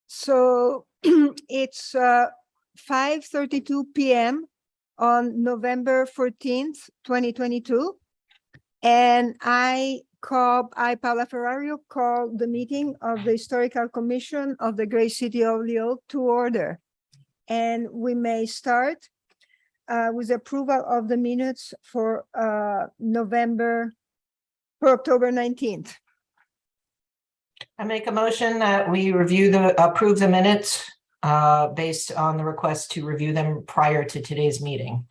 So it's 5:32 p.m. on November 14th, 2022. And I, Paula Ferrario, call the meeting of the Historical Commission of the Great City of Holyoke to order. And we may start with approval of the minutes for October 19th. I make a motion that we approve the minutes based on the request to review them prior to today's meeting.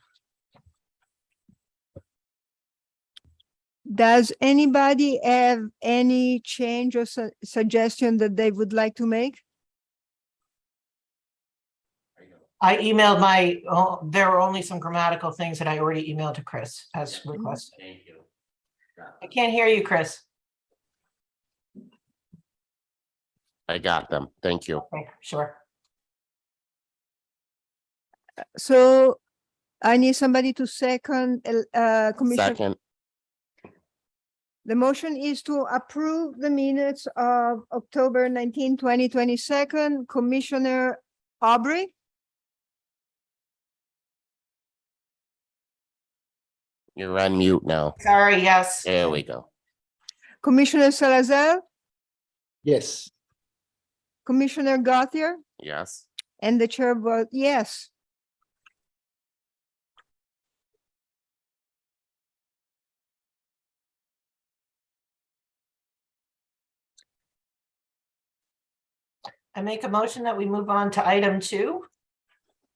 Does anybody have any change or suggestion that they would like to make? I emailed there were only some grammatical things that I already emailed to Chris as requested. Thank you. I can't hear you, Chris. I got them. Thank you. Okay, sure. So I need somebody to second, Commissioner. Second, The motion is to approve the minutes of October 19, 2022. Commissioner Aubrey, you're on mute now. Sorry, yes. There we go. Commissioner Salazar, Yes. Commissioner Gauthier, Yes. and the chair votes yes. I make a motion that we move on to item 2.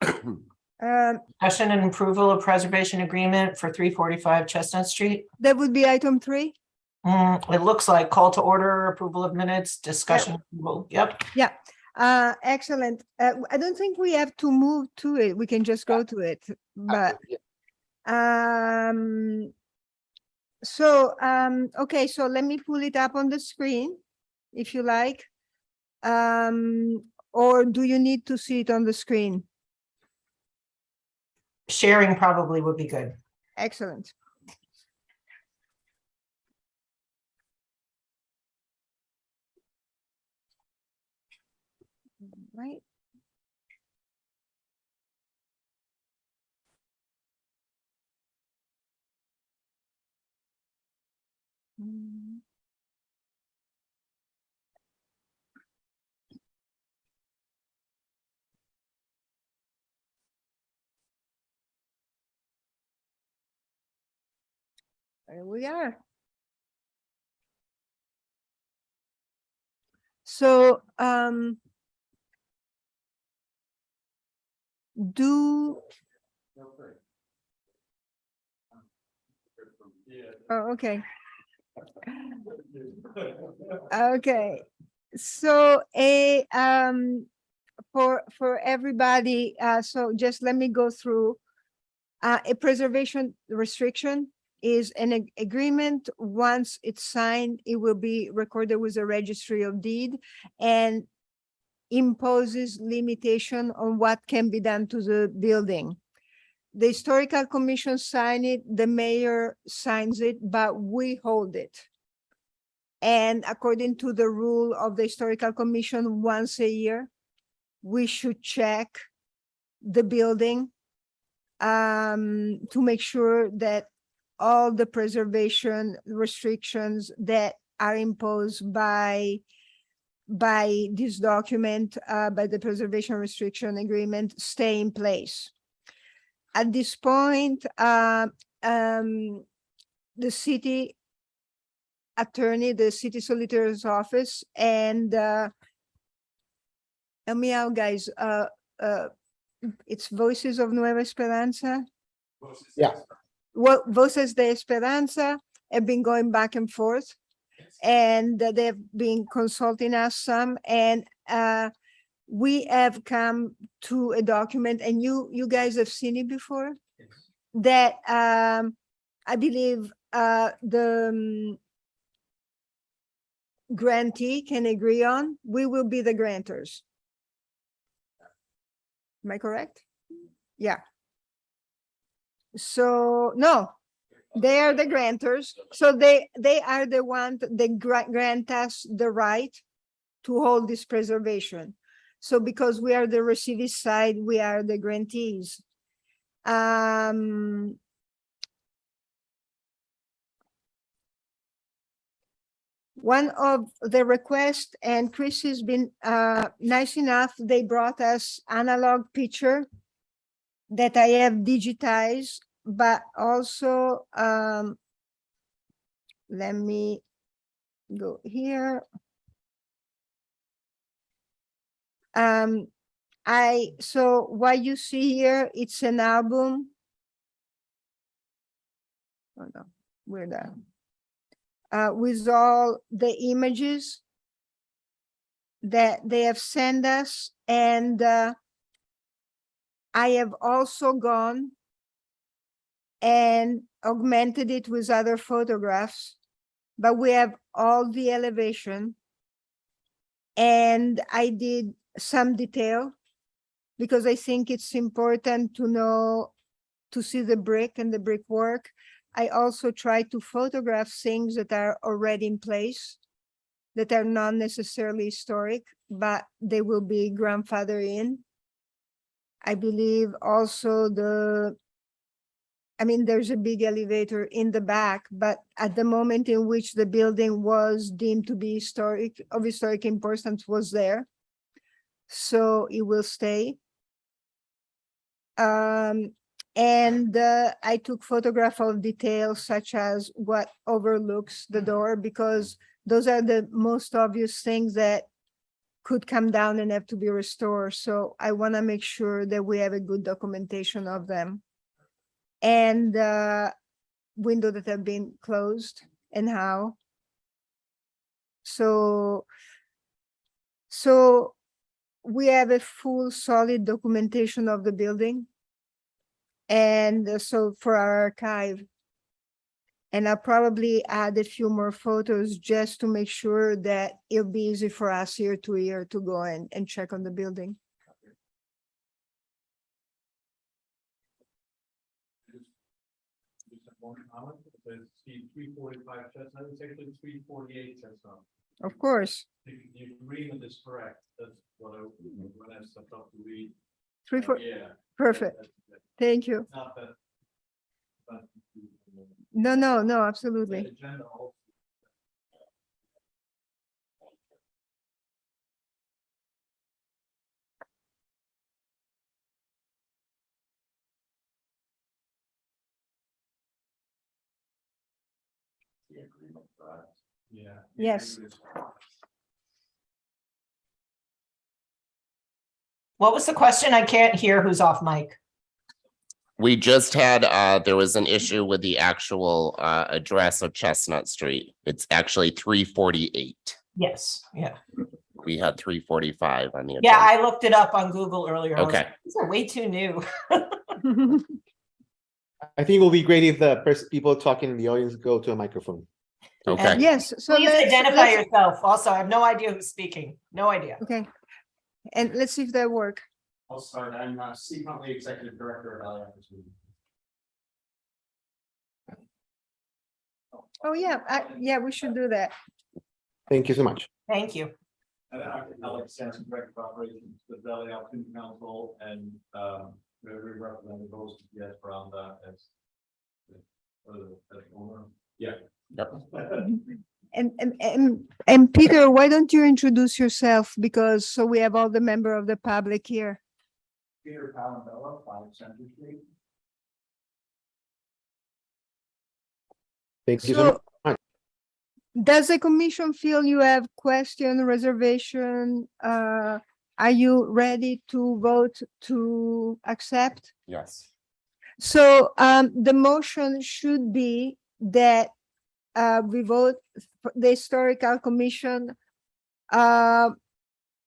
Discussion and approval of preservation agreement for 345 Chestnut Street. That would be item 3. It looks like call to order, approval of minutes, discussion. Yep. Excellent. I don't think we have to move to it. We can just go to it, but okay, so let me pull it up on the screen if you like. Or do you need to see it on the screen? Sharing probably would be good. Excellent. Right. There we are. So, oh, okay. Okay. So for everybody, so just let me go through. A preservation restriction is an agreement. Once it's signed, it will be recorded with the registry of deed and imposes limitation on what can be done to the building. The historical commission sign it, the mayor signs it, but we hold it. And according to the rule of the historical commission, once a year, we should check the building to make sure that all the preservation restrictions that are imposed by this document, by the preservation restriction agreement, stay in place. At this point, the city attorney, the city solicitor's office, and help me out, guys. It's Voices of Nueva Esperanza. Yeah. Well, Voces de Esperanza have been going back and forth, and they've been consulting us some, and we have come to a document, and you guys have seen it before, that I believe the grantee can agree on. We will be the grantors. Am I correct? Yeah. So no, they are the grantors. So they are the ones that grant us the right to hold this preservation. So because we are the receiving side, we are the grantees. One of the requests, and Chris has been nice enough, they brought us analog picture that I have digitized, but also let me go here. So what you see here, it's an album. Oh no, we're done. With all the images that they have sent us, and I have also gone and augmented it with other photographs, but we have all the elevation, and I did some detail because I think it's important to know, to see the brick and the brickwork. I also try to photograph things that are already in place, that are not necessarily historic, but they will be grandfathered in. I believe also there's a big elevator in the back, but at the moment in which the building was deemed to be of historic importance was there. So it will stay. I took photograph of details such as what overlooks the door, because those are the most obvious things that could come down and have to be restored. So I want to make sure that we have a good documentation of them. And windows that have been closed and how. So we have a full solid documentation of the building. And so for our archive, and I'll probably add a few more photos just to make sure that it'll be easy for us year to go and check on the building. Just one comment, it says 345 Chestnut, it's actually 348 Chestnut. Of course. The agreement is correct, that's what when I stepped up to read. 340, Yeah. perfect. Thank you. Not that. No, absolutely. The agenda also. The agreement, right? Yeah. Yes. What was the question? I can't hear who's off mic. We just had, there was an issue with the actual address of Chestnut Street. It's actually 348. Yes, yeah. We had 345 on the agenda. Yeah, I looked it up on Google earlier. I was Okay. like, these are way too new. I think it will be great if the people talking in the audience go to a microphone. Okay. Yes, so Please identify let's, yourself. Also, I have no idea who's speaking. No idea. okay. And let's see if that works. I'll start. I'm Steve Huntley, Executive Director of Valley Opportunity. Oh, yeah, we should do that. Thank you so much. Thank you. And Alex Sampson, Director of Operations with Valley Opportunity Council, and very representative host, yes, Brown, as owner. Yeah. Yep. And Peter, why don't you introduce yourself, because so we have all the member of the public here. Peter Palambella, 5 Center Street. Thank you so much. Does the commission feel you have question, reservation? Are you ready to vote to accept? Yes. So the motion should be that we vote, the historical commission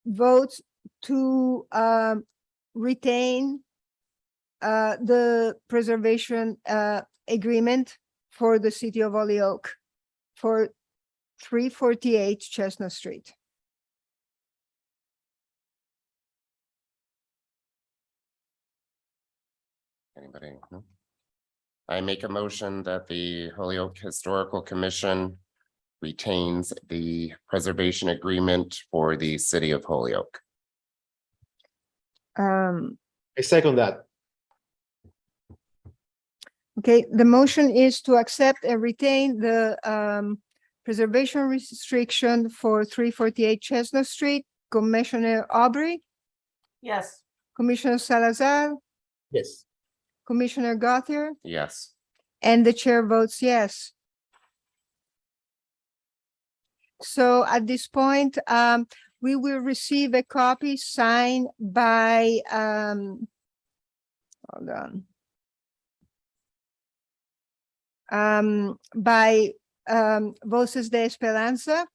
votes to retain the preservation agreement for the city of Holyoke for 348 Chestnut Street. Anybody? No? I make a motion that the Holyoke Historical Commission retains the preservation agreement for the city of Holyoke. I second that. Okay, the motion is to accept and retain the preservation restriction for 348 Chestnut Street. Commissioner Aubrey, Yes. Commissioner Salazar, Yes. Commissioner Gothier, Yes. and the chair votes yes. So at this point, we will receive a copy signed by, hold on. By Voces de Esperanza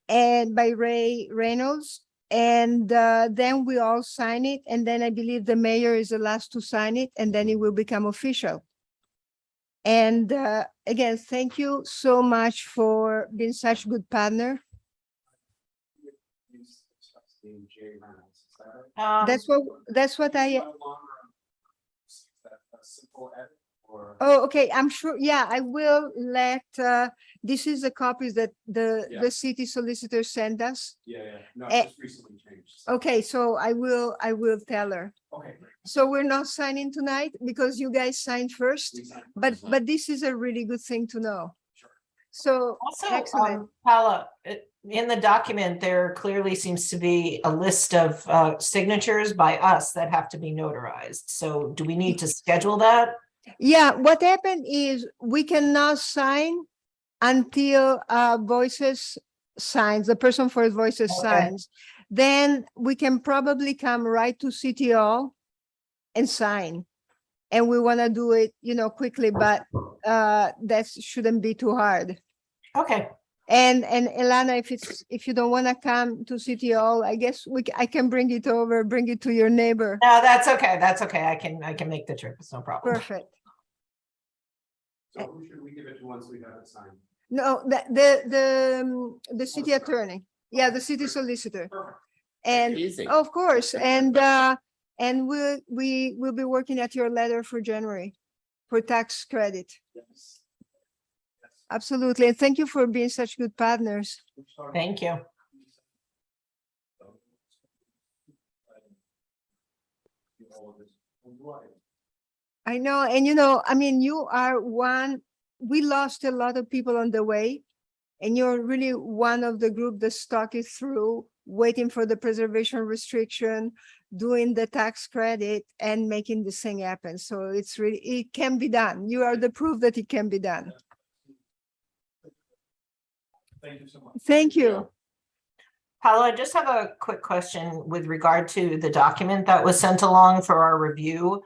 and by Ray Reynolds. And then we all sign it. And then I believe the mayor is the last to sign it, and then it will become official. And again, thank you so much for being such a good partner. That's what I, oh, okay, I'm sure, yeah, I will let, this is the copies that the city solicitor sent us. Yeah, no, Eh, it's just recently changed. Okay, so I will tell her. Okay. So we're not signing tonight because you guys signed first, but this is a really good thing to know. Sure. So, Also, excellent. Paula, in the document, there clearly seems to be a list of signatures by us that have to be notarized. So do we need to schedule that? Yeah, what happened is we cannot sign until Voices signs, the person for Voices Okay. signs. Then we can probably come right to City Hall and sign. And we want to do it, quickly, but that shouldn't be too hard. Okay, And Elana, if you don't want to come to City Hall, I guess I can bring it to your neighbor. no, that's okay. That's okay. I can make the trip. It's no problem. Perfect. So who should we give it to once we have it signed? No, the city attorney. Yeah, the city solicitor. Perfect. And Easy. of course, and we will be working at your letter for January for tax credit. Yes. Absolutely. And thank you for being such good partners. Thank you. I know, and I mean, you are we lost a lot of people on the way, and you're really one of the group that stuck it through, waiting for the preservation restriction, doing the tax credit and making this thing happen. So it can be done. You are the proof that it can be done. Thank you so much. Thank you. Paula, I just have a quick question with regard to the document that was sent along for our review.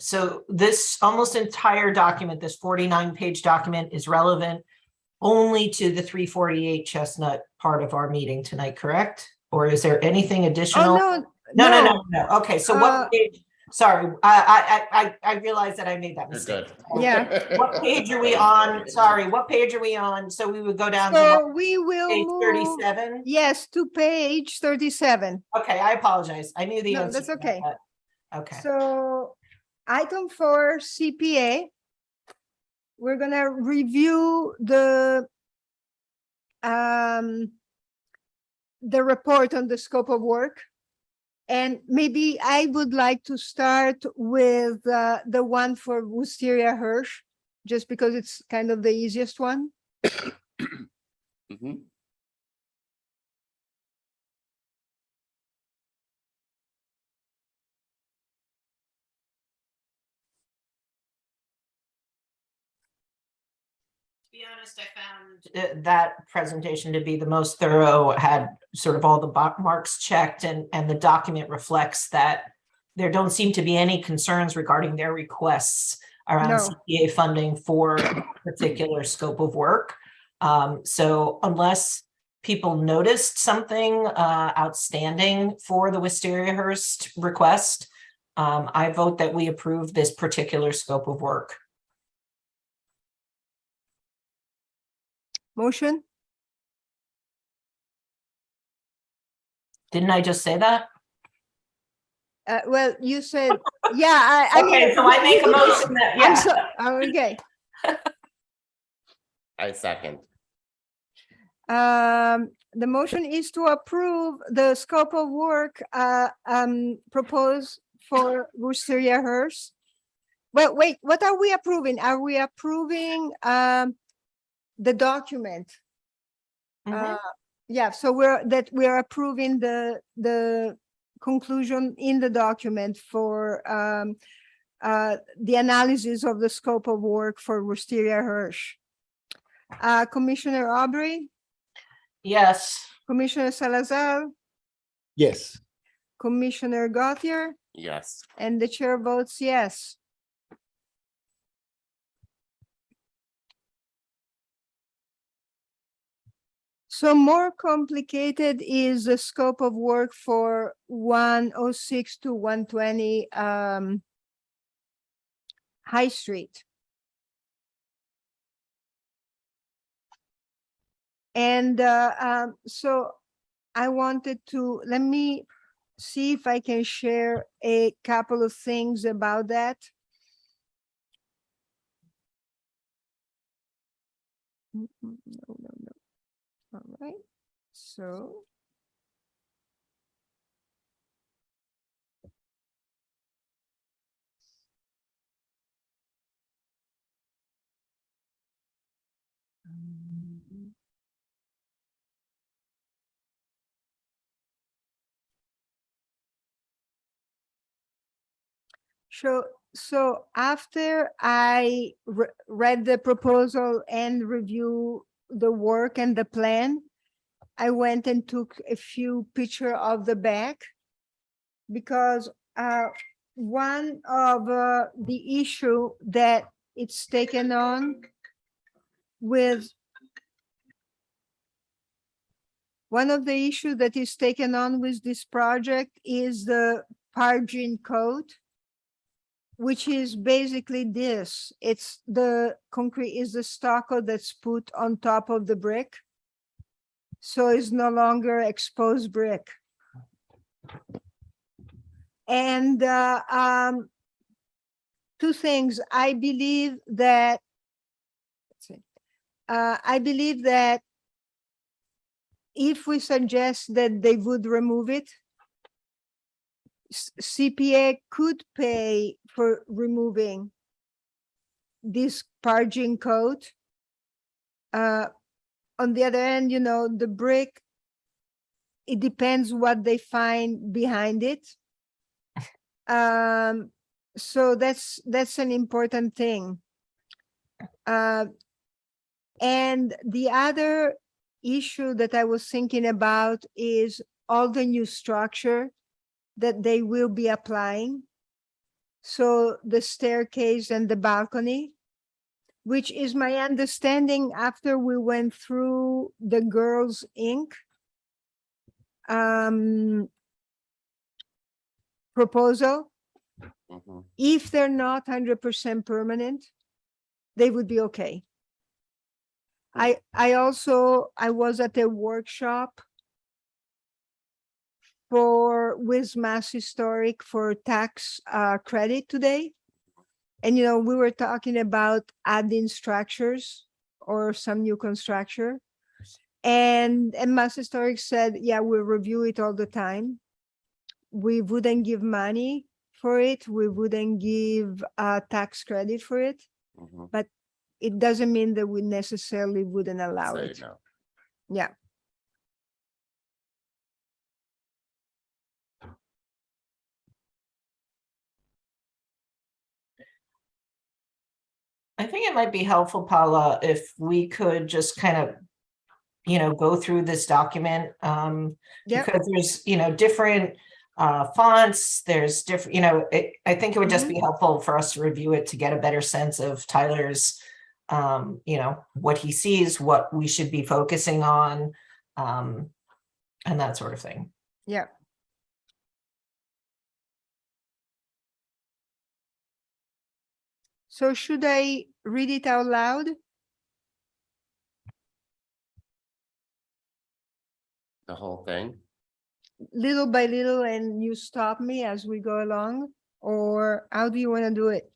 So this almost entire document, this 49-page document, is relevant only to the 348 Chestnut part of our meeting tonight, correct? Or is there anything additional? Oh, No. Okay, so what page? Sorry, I realized that I made that You're mistake. good. Yeah. What page are we on? Sorry, what page are we on? So we would go down to So what, we will page move, 37? yes, to page 37. Okay, I apologize. I knew the No, answer. that's to okay. that. Okay. So item 4, CPA. We're gonna review the report on the scope of work. And maybe I would like to start with the one for Wisteria Hirsch, just because it's kind of the easiest one. Mhm. To be honest, I found that presentation to be the most thorough, had sort of all the marks checked, and the document reflects that there don't seem to be any concerns regarding their requests around No. CPA funding for a particular scope of work. So unless people noticed something outstanding for the Wisteria Hearst request, I vote that we approve this particular scope of work. Motion? Didn't I just say that? Well, you said, yeah, I mean. Okay, so I make a motion that, I'm yeah. so, okay. I second. The motion is to approve the scope of work, proposed for Wisteria Hearst. Well, wait, what are we approving? Are we approving, the document? Mhm. Yeah, so we're approving the conclusion in the document for, the analysis of the scope of work for Wisteria Hirsch. Commissioner Aubrey, Yes, Commissioner Salazar, Yes. Commissioner Gauthier, Yes. and the chair votes yes. So more complicated is the scope of work for 106 to 120 High Street. And so I wanted to, let me see if I can share a couple of things about that. No. All right, so. So after I read the proposal and review the work and the plan, I went and took a few picture of the back because one of the issue that it's taken on with one of the issue that is taken on with this project is the pargin code, which is basically this. It's the concrete is the stucco that's put on top of the brick. So it's no longer exposed brick. And two things. I believe that if we suggest that they would remove it, CPA could pay for removing this pargin coat. On the other hand, you know, the brick, it depends what they find behind it. So that's an important thing. And the other issue that I was thinking about is all the new structure that they will be applying. So the staircase and the balcony, which is my understanding after we went through the Girls Inc. Proposal. Mhm. If they're not 100% permanent, they would be okay. I was at a workshop with Mass Historic for tax credit today. And, you know, we were talking about adding structures or some new construction. And Mass Historic said, yeah, we review it all the time. We wouldn't give money for it. We wouldn't give tax credit for it. Mhm. But it doesn't mean that we necessarily wouldn't allow Say it. no. Yeah. I think it might be helpful, Paula, if we could just kind of, you know, go through this document. Yep. Because there's, you know, different fonts, there's different, you know, I think it would just be helpful for us to review it to get a better sense of Tyler's, you know, what he sees, what we should be focusing on, and that sort of thing. Yeah. So should I read it out loud? The whole thing. Little by little, and you stop me as we go along? Or how do you want to do it?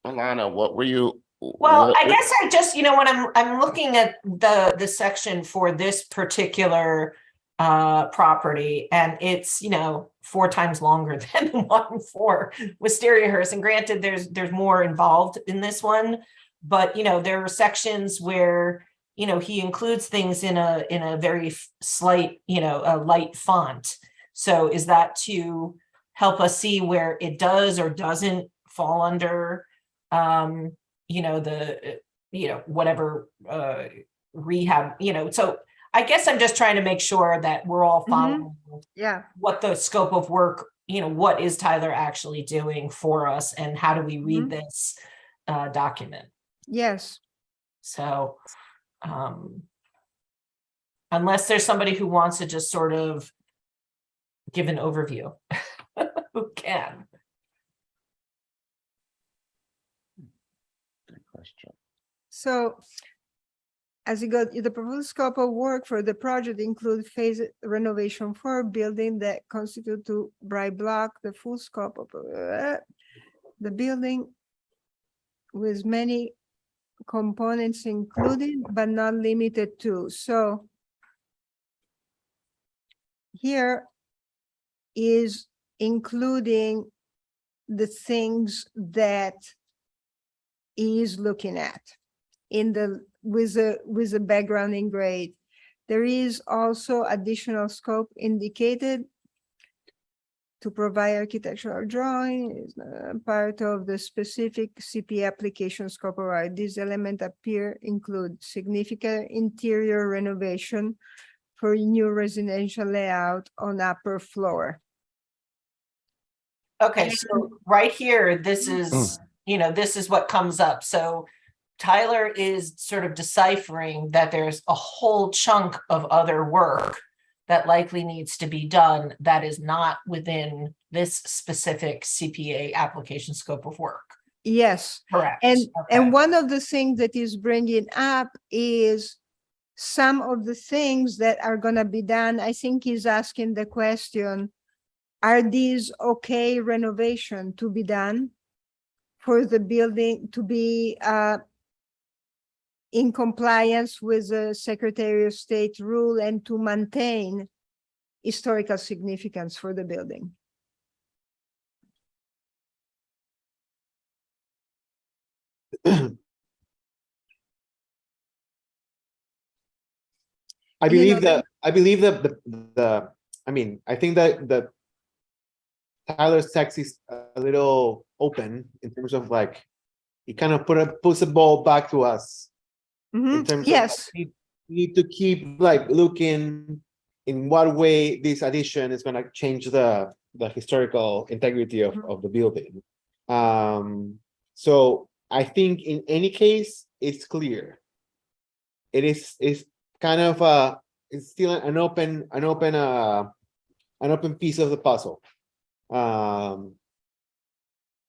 Alana, what were you, Well, I guess I just, when I'm looking at the section for this particular property, and it's 4 times longer than the one for Wisteriahurst. And granted, there's more involved in this one, but there are sections where he includes things in a very slight, a light font. So is that to help us see where it does or doesn't fall under whatever rehab, so I guess I'm just trying to make sure that we're all following what the scope of work, what is Tyler actually doing for us, and how do we read this document? Yes. So unless there's somebody who wants to just sort of give an overview, who can? Question. So as you go, the proposed scope of work for the project include phase renovation for a building that constitute to bright block the full scope of the building with many components included but not limited to. So here is including the things that he is looking at in the with a background in grade. There is also additional scope indicated to provide architectural drawing is part of the specific CP application scope. Right, these elements include significant interior renovation for new residential layout on upper floor. Okay, so right here, this is this is what comes up. So Tyler is sort of deciphering that there's a whole chunk of other work that likely needs to be done that is not within this specific CPA application scope of work. Yes. Correct. And one of the things that is bringing up is some of the things that are going to be done. I think he's asking the question, are these okay renovation to be done for the building to be in compliance with the Secretary of State rule and to maintain historical significance for the building? I believe that I think that Tyler's text is a little open in terms of like he kind of puts the ball back to us in terms of like, we need to keep like looking in what way this addition is going to change the historical integrity of the building. So I think in any case it's clear. It's kind of it's still an open piece of the puzzle.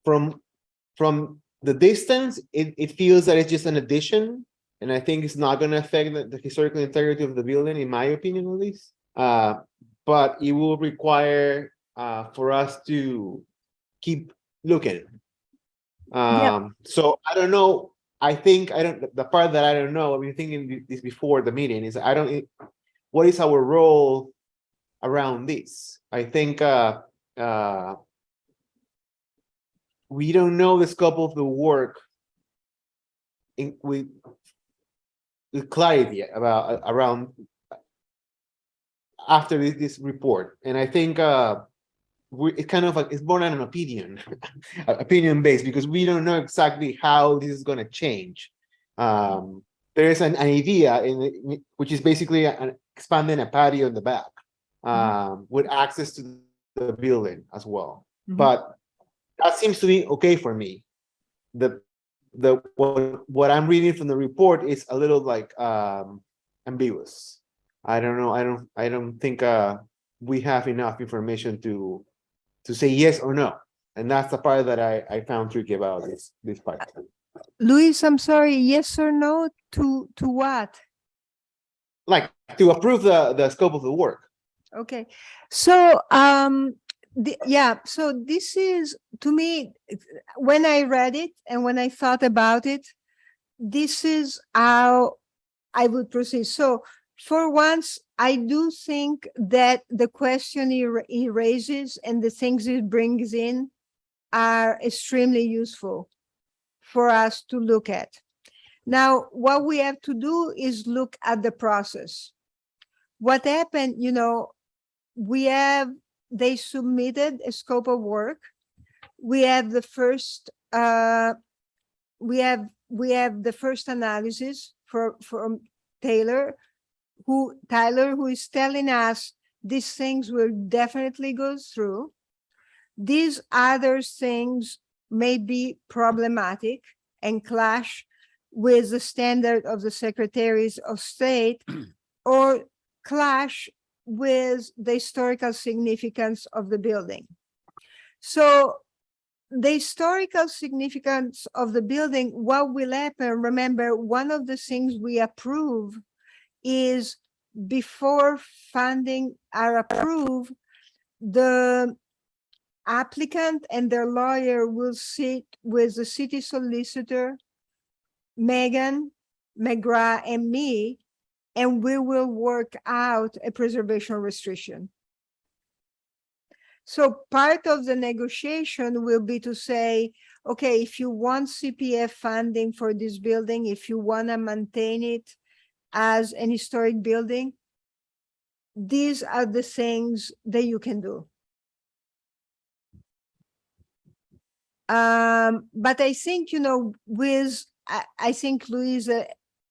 From the distance, it feels that it's just an addition, and I think it's not going to affect the historical integrity of the building, in my opinion, at least. But it will require for us to keep looking. So I don't know. The part that I don't know, I've been thinking this before the meeting, is what is our role around this? I think we don't know the scope of the work with clarity around after this report, and I think it's kind of like it's born on an opinion based, because we don't know exactly how this is going to change. There is an idea which is basically expanding a patio in the back with access to the building as well. But that seems to be okay for me. What I'm reading from the report is a little like ambiguous. I don't know. I don't think we have enough information to say yes or no, and that's the part that I found tricky about this part. Luis, I'm sorry, yes or no to what? Like to approve the scope of the work. Okay, so so this is, to me, when I read it and when I thought about it, this is how I would proceed. So for once, I do think that the question he raises and the things he brings in are extremely useful for us to look at. Now, what we have to do is look at the process. What happened, you know, they submitted a scope of work. We have the first, we have the first analysis from Tyler, who is telling us these things will definitely go through. These other things may be problematic and clash with the standard of the secretaries of state or clash with the historical significance of the building. So the historical significance of the building, what will happen, remember, one of the things we approve is before funding are approved, the applicant and their lawyer will sit with the city solicitor, Megan, McGrath, and me, and we will work out a preservation restriction. So part of the negotiation will be to say, okay, if you want CPF funding for this building, if you want to maintain it as an historic building, these are the things that you can do. But I think, you know, I think Louisa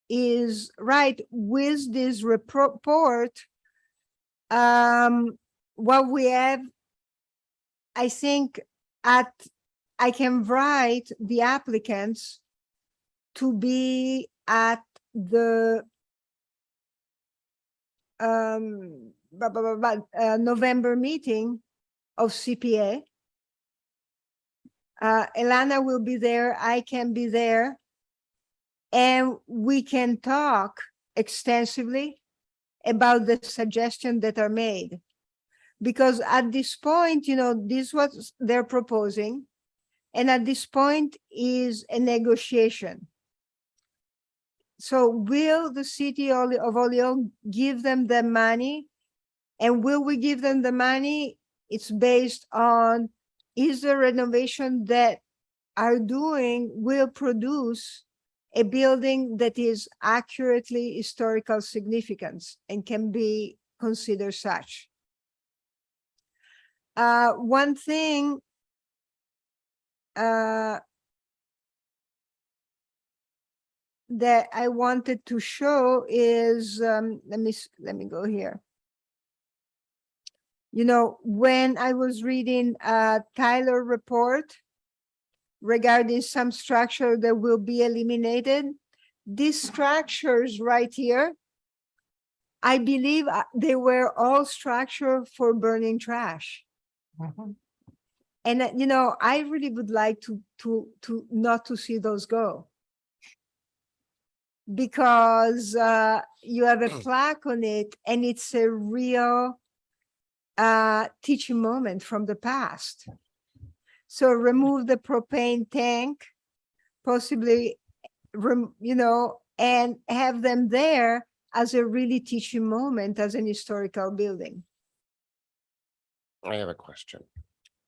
is right with this report. What we have, I think I can write the applicants to be at the November meeting of CPA. Elana will be there, I can be there, and we can talk extensively about the suggestions that are made. Because at this point, you know, this is what they're proposing, and at this point is a negotiation. So will the city of Holyoke give them the money? And will we give them the money? It's based on, is the renovation that are doing will produce a building that is accurately historical significance and can be considered such. One thing that I wanted to show is, let me go here. You know, when I was reading Tyler report regarding some structure that will be eliminated, these structures right here, I believe they were all structure for burning trash. Mhm. And you know, I really would like to not to see those go, because you have a plaque on it, and it's a real teaching moment from the past. So remove the propane tank, possibly, you know, and have them there as a really teaching moment as an historical building. I have a question.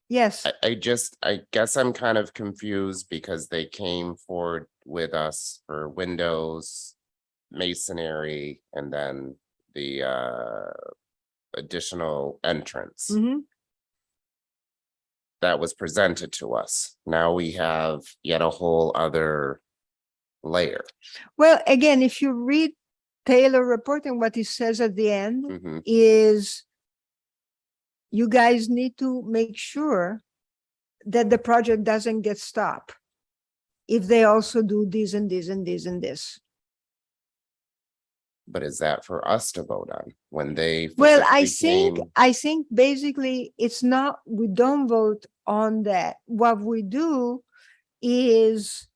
Yes. I guess I'm kind of confused because they came forward with us for windows, masonry, and then the additional entrance Mhm. that was presented to us. Now we have yet a whole other layer. Well, again, if you read Taylor report, and what he says at the end Mhm. is, you guys need to make sure that the project doesn't get stopped if they also do this and this and this and this. But is that for us to vote on when they? Well, physically I think basically it's not, we don't vote on that. What we do is,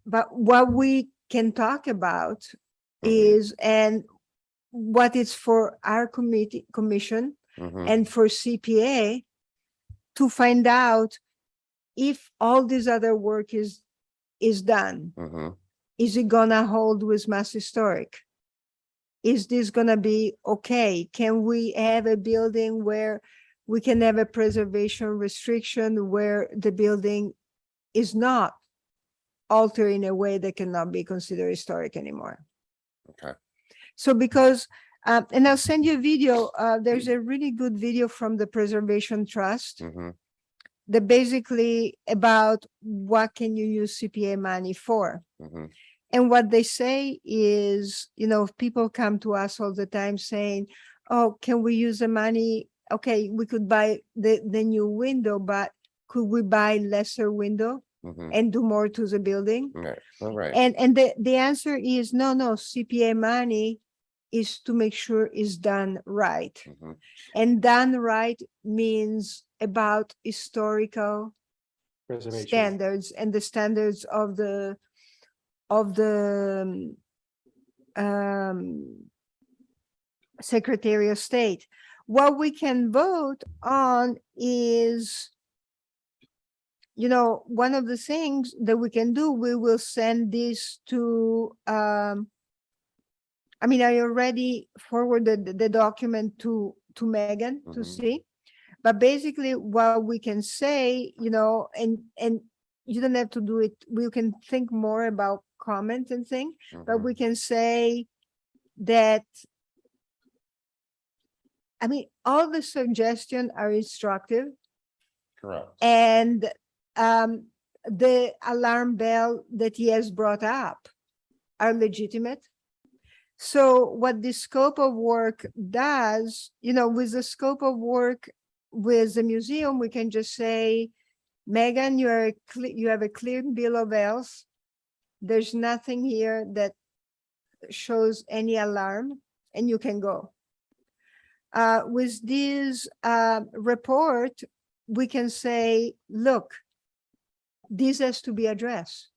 but what we can talk about is, and what is for our commission Mhm. and for CPA to find out if all this other work is done. Mhm. Is it gonna hold with Mass Historic? Is this gonna be okay? Can we have a building where we can have a preservation restriction where the building is not altered in a way that cannot be considered historic anymore? Okay. So because, and I'll send you a video, there's a really good video from the Preservation Trust Mm-hmm. that basically about what can you use CPA money for. Mm-hmm. And what they say is, people come to us all the time saying, oh, can we use the money? Okay, we could buy the new window, but could we buy lesser window Mm-hmm. and do more to the building? Right. All right. And the answer is no, CPA money is to make sure it's done right. Mm-hmm. And done right means about historical Preservation. standards and the standards of the Secretary of State. What we can vote on is, one of the things that we can do, we will send this to, I already forwarded the document to Megan to Mhm. see. But basically what we can say, and you don't have to do it, we can think more about comment and thing, but Mhm. we can say that, all the suggestions are instructive Correct. and the alarm bell that he has brought up are legitimate. So what the scope of work does, with the scope of work with the museum, we can just say, Megan, you have a clear bill of health. There's nothing here that shows any alarm, and you can go. With this report, we can say, look, this has to be addressed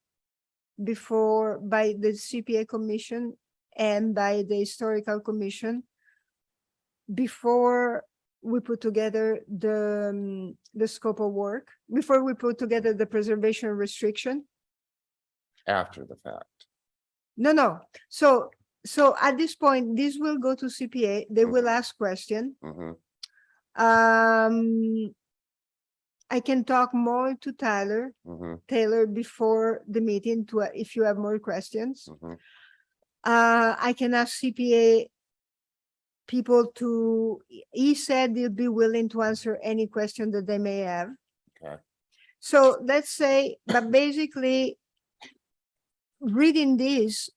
by the CPA Commission and by the Historical Commission before we put together the scope of work, before we put together the preservation restriction. After the fact. No. So at this point, this will go to CPA. They will ask question. Mm-hmm. I can talk more to Tyler Mm-hmm. before the meeting if you have more questions. Mm-hmm. I can ask CPA people he said they'll be willing to answer any question that they may have. Okay. So let's say, but basically reading this,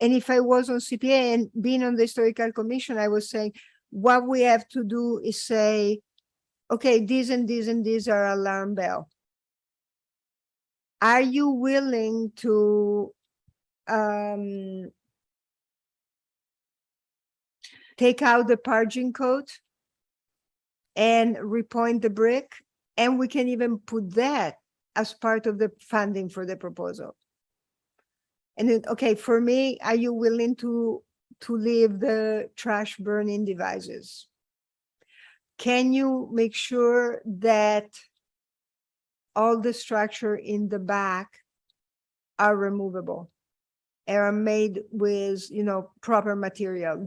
and if I was on CPA and being on the Historical Commission, I was saying, what we have to do is say, okay, these and these and these are alarm bell. Are you willing to take out the parging code and repoint the brick? And we can even put that as part of the funding for the proposal. And then, okay, for me, are you willing to leave the trash burning devices? Can you make sure that all the structure in the back are removable, are made with, proper material?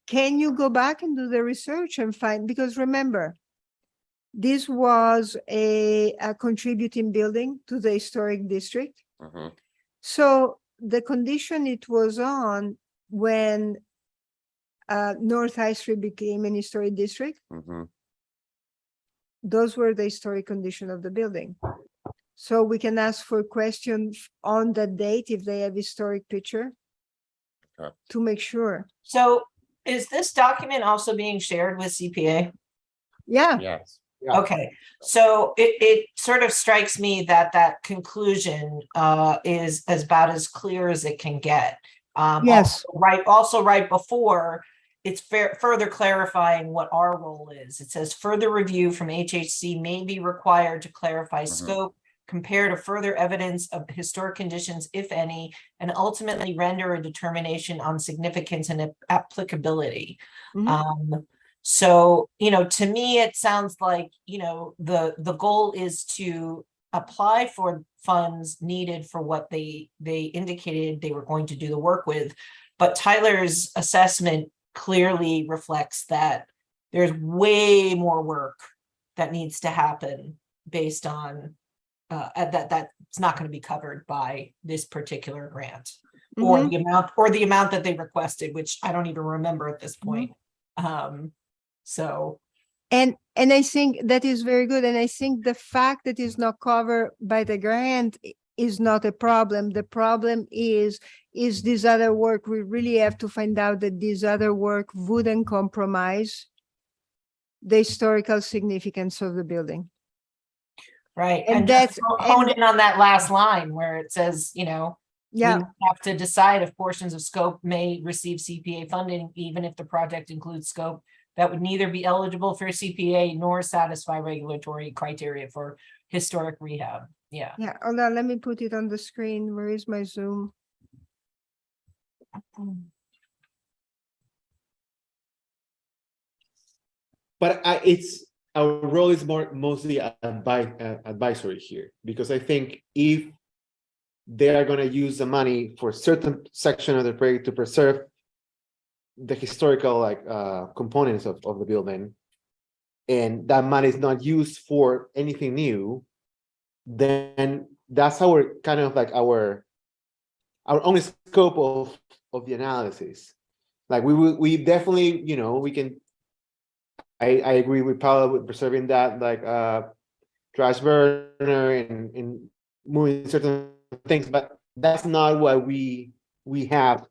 Can you go back and do the research and find, because remember, this was a contributing building to the historic district. Mm-hmm. So the condition it was on when North High Street became an historic district, Mm-hmm. those were the historic condition of the building. So we can ask for questions on the date if they have historic picture to make sure. So is this document also being shared with CPA? Yeah. Yes. Yeah. Okay, so it sort of strikes me that conclusion is about as clear as it can get. Yes. Also right before, it's further clarifying what our role is. It says further review from HHC may be required to clarify scope, compare to further evidence of historic conditions, if any, and ultimately render a determination on significance and applicability. So, to me, it sounds like, the goal is to apply for funds needed for what they indicated they were going to do the work with. But Tyler's assessment clearly reflects that there's way more work that needs to happen based on that's not going to be covered by this particular grant, or the amount that they requested, which I don't even remember at this point. So And I think that is very good. And I think the fact that it's not covered by the grant is not a problem. The problem is this other work. We really have to find out that this other work wouldn't compromise the historical significance of the building. right, And and just that's- hone in on that last line where it says, we Yeah, have to decide if portions of scope may receive CPA funding, even if the project includes scope that would neither be eligible for CPA nor satisfy regulatory criteria for historic rehab. Yeah. yeah. Hold on, let me put it on the screen. Where is my Zoom? But it's our role is mostly advisory here, because I think if they are going to use the money for a certain section of the project to preserve the historical components of the building, and that money is not used for anything new, then that's our kind of like our only scope of the analysis. Like we definitely, we can. I agree with Paula with preserving that trash burner and moving certain things, but that's not what we have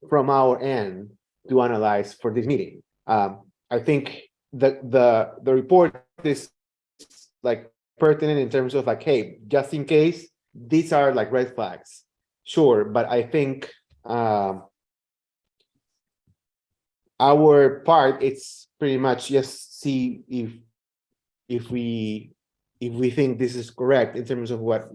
from our end to analyze for this meeting. I think that the report is pertinent in terms of hey, just in case, these are red flags. Sure, but I think our part, it's pretty much just see if we think this is correct in terms of what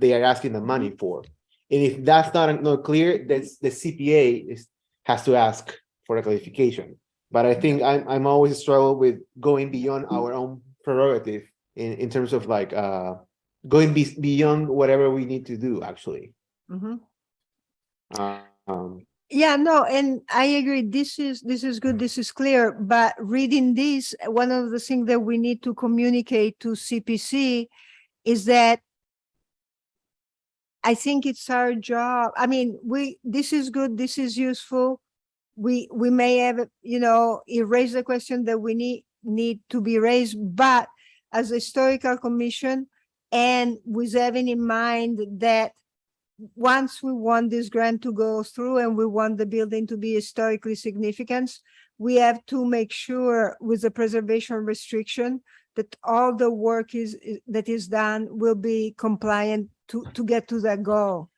they are asking the money for. And if that's not clear, then the CPA has to ask for a clarification. But I think I'm always struggle with going beyond our own prerogative in terms of going beyond whatever we need to do actually. Yeah, no, and I agree. This is good. This is clear. But reading this, one of the things that we need to communicate to CPC is that I think it's our job. I mean, this is good. This is useful. We may have, erase the question that we need to be raised, but as a historical commission, and with having in mind that once we want this grant to go through and we want the building to be historically significant, we have to make sure with the preservation restriction that all the work that is done will be compliant to get to that goal.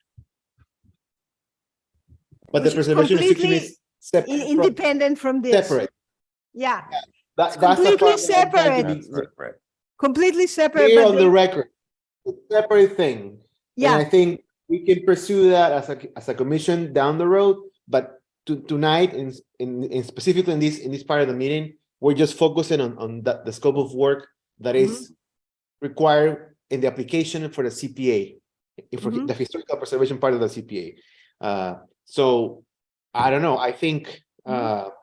But Which the is preservation restriction completely is separate. independent from this. Separate. Yeah. That's completely the part separate. Right. Completely separate. clear But on the record. It's a separate thing. yeah. And I think we can pursue that as a commission down the road, but tonight in specifically in this part of the meeting, we're just focusing on the scope of work that is required in the application for the CPA, for the historical preservation part of the CPA. So I don't know. I think the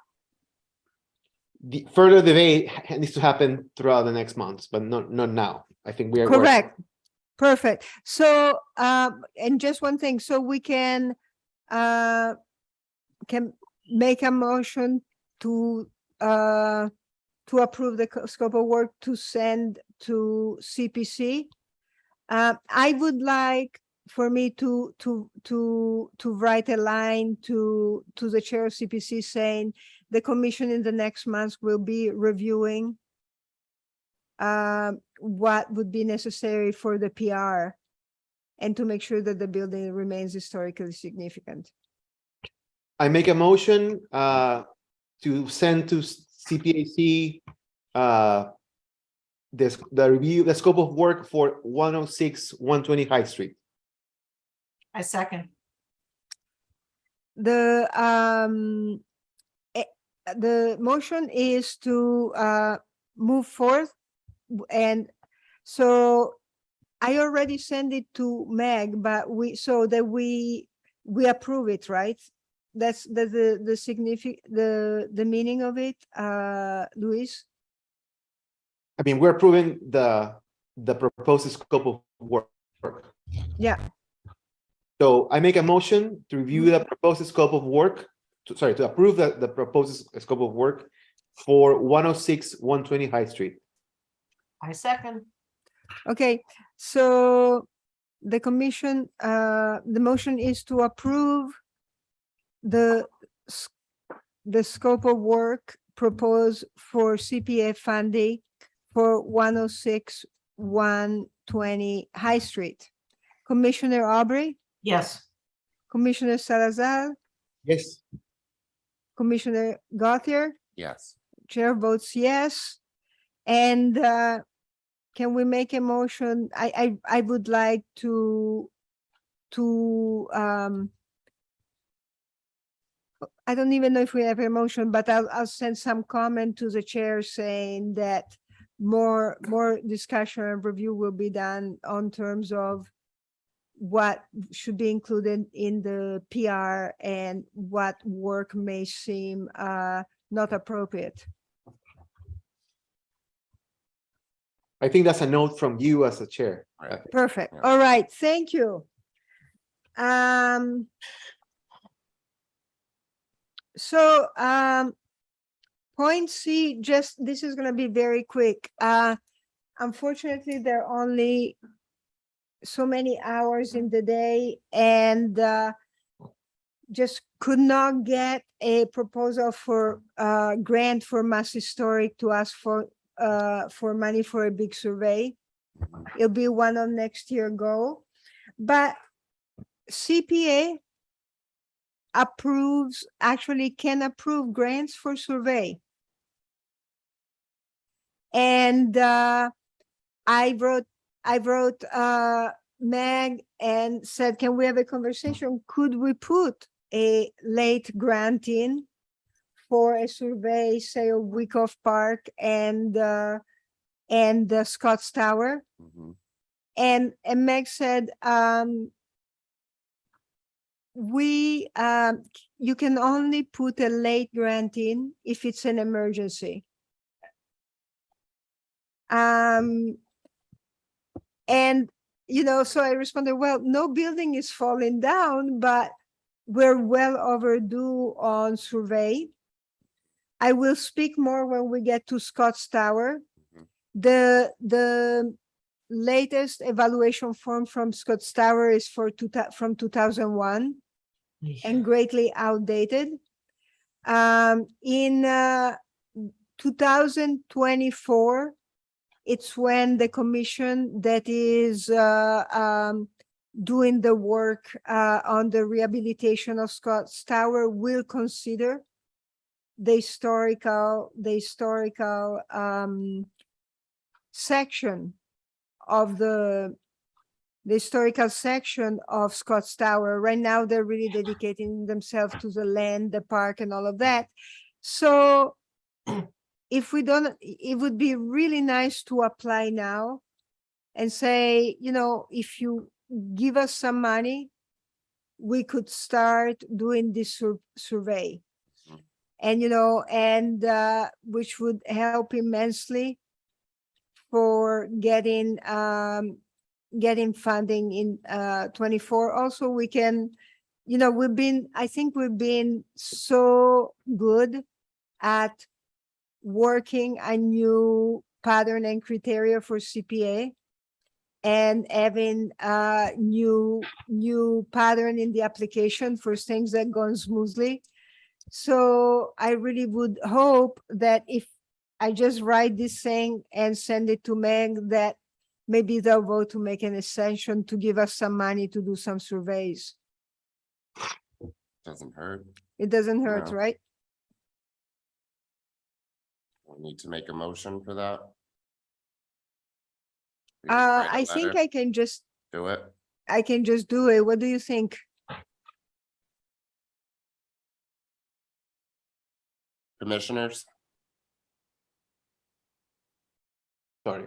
further debate needs to happen throughout the next months, but not now. I think we are Correct. Perfect. So, and just one thing, so we can make a motion to approve the scope of work to send to CPC. I would like for me to write a line to the chair of CPC saying the commission in the next month will be reviewing what would be necessary for the PR and to make sure that the building remains historically significant. I make a motion to send to CPAC the scope of work for 106 120 High Street. I second. The motion is to move forth, and so I already sent it to Meg, but so that we approve it, right? That's the significant, the meaning of it, Luis? I mean, we're approving the proposed scope of work. Yeah. So I make a motion to review the proposed scope of work, to approve the proposed scope of work for 106-120 High Street. I second. Okay, so the commission, the motion is to approve the scope of work proposed for CPA funding for 106-120 High Street. Commissioner Aubrey, Yes. Commissioner Salazar, Yes. Commissioner Gauthier, Yes. chair votes yes. And can we make a motion? I would like to I don't even know if we have a motion, but I'll send some comment to the chair saying that more discussion and review will be done on terms of what should be included in the PR and what work may seem not appropriate. I think that's a note from you as a chair. Right. Perfect. Yeah. All right. Thank you. So point C, just this is going to be very quick. Unfortunately, there are only so many hours in the day, and just could not get a proposal for grant for Mass Historic to ask for money for a big survey. It'll be one of next year goal, but CPA actually can approve grants for survey. And I wrote Meg and said, can we have a conversation? Could we put a late grant in for a survey, say of Wyckoff Park and Scott's Tower? Mhm. And Meg said, you can only put a late grant in if it's an emergency. And, so I responded, well, no building is falling down, but we're well overdue on survey. I will speak more when we get to Scott's Tower. Mhm. The latest evaluation form from Scott's Tower is from 2001 and greatly outdated. In 2024, it's when the commission that is doing the work on the rehabilitation of Scott's Tower will consider the historical section of the historical section of Scott's Tower. Right now, they're really dedicating themselves to the land, the park, and all of that. So if we don't, it would be really nice to apply now and say, if you give us some money, we could start doing this survey. And, which would help immensely for getting funding in 24. Also, we can, I think we've been so good at working a new pattern and criteria for CPA and having new pattern in the application for things that go smoothly. So I really would hope that if I just write this thing and send it to Meg, that maybe they'll vote to make an extension to give us some money to do some surveys. Doesn't hurt. It doesn't hurt, No. right? We need to make a motion for that. We just write a I think letter, I can just do it. do it. What do you think? Commissioners, Sorry.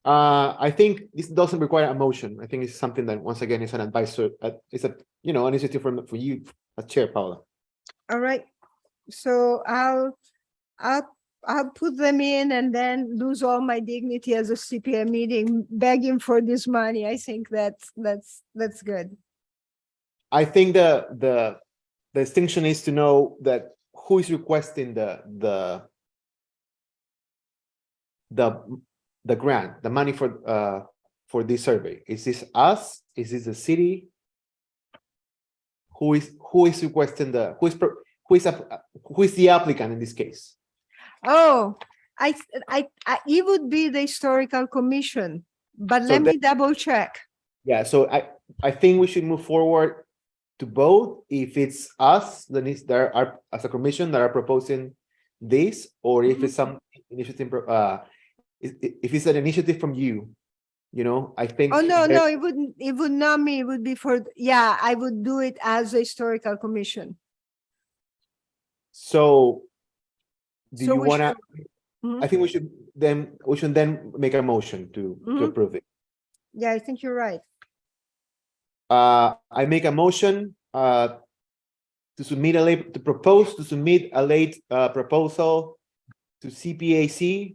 I think this doesn't require a motion. I think it's something that, once again, is an advisor, it's a, initiative for you as chair, Paula. All right. So I'll put them in and then lose all my dignity as a CPA meeting, begging for this money. I think that's good. I think the distinction is to know that who is requesting the grant, the money for this survey. Is this us? Is this the city? Who is requesting who is the applicant in this case? Oh, it would be the historical commission, but So let me double check. Yeah, so I think we should move forward to both. If it's us, then there are, as a commission, that are proposing this, or if it's some initiative, if it's an initiative from you, I think. Oh, no, it would not me. It would be I would do it as a historical commission. So, do So you we want to? Mhm. I think we should then make a motion to approve it. Yeah, I think you're right. I make a motion to propose to submit a late proposal to CPAC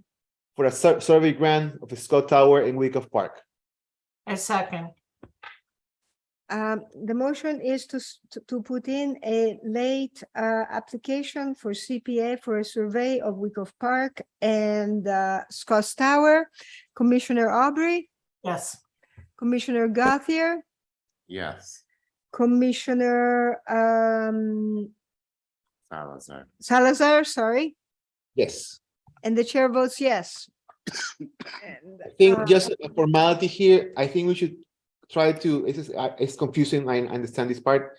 for a survey grant of a Scott Tower in Wyckoff Park. A second. The motion is to put in a late application for CPA for a survey of Wyckoff Park and Scott's Tower. Commissioner Aubrey, Yes. Commissioner Gauthier, Yes, Commissioner Salazar. sorry, Yes. and the chair votes yes. And, I think just a formality here, I think we should try to, it's confusing, I understand this part.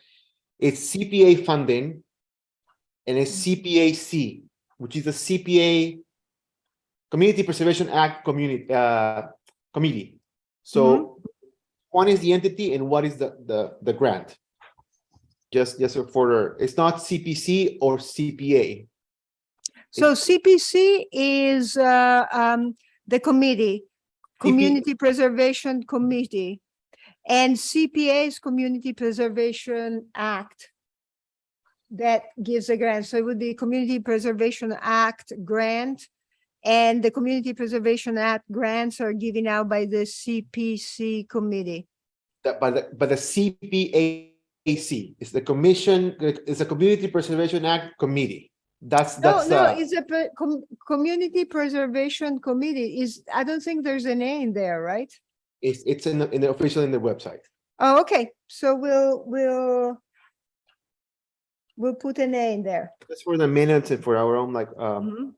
It's CPA funding and it's CPAC, which is the CPA Community Preservation Act committee. So one is the entity and what is the grant? Just for, it's not CPC or CPA. So CPC is the committee, Community Preservation Committee, and CPA is Community Preservation Act that gives a grant. So it would be Community Preservation Act grant, and the Community Preservation Act grants are given out by the CPC committee. But the CPAC is the commission, it's a Community Preservation Act committee. It's a Community Preservation Committee. I don't think there's a name there, right? It's in the official in the website. Oh, okay. So we'll put a name there. That's for the minutes and for our own Mhm.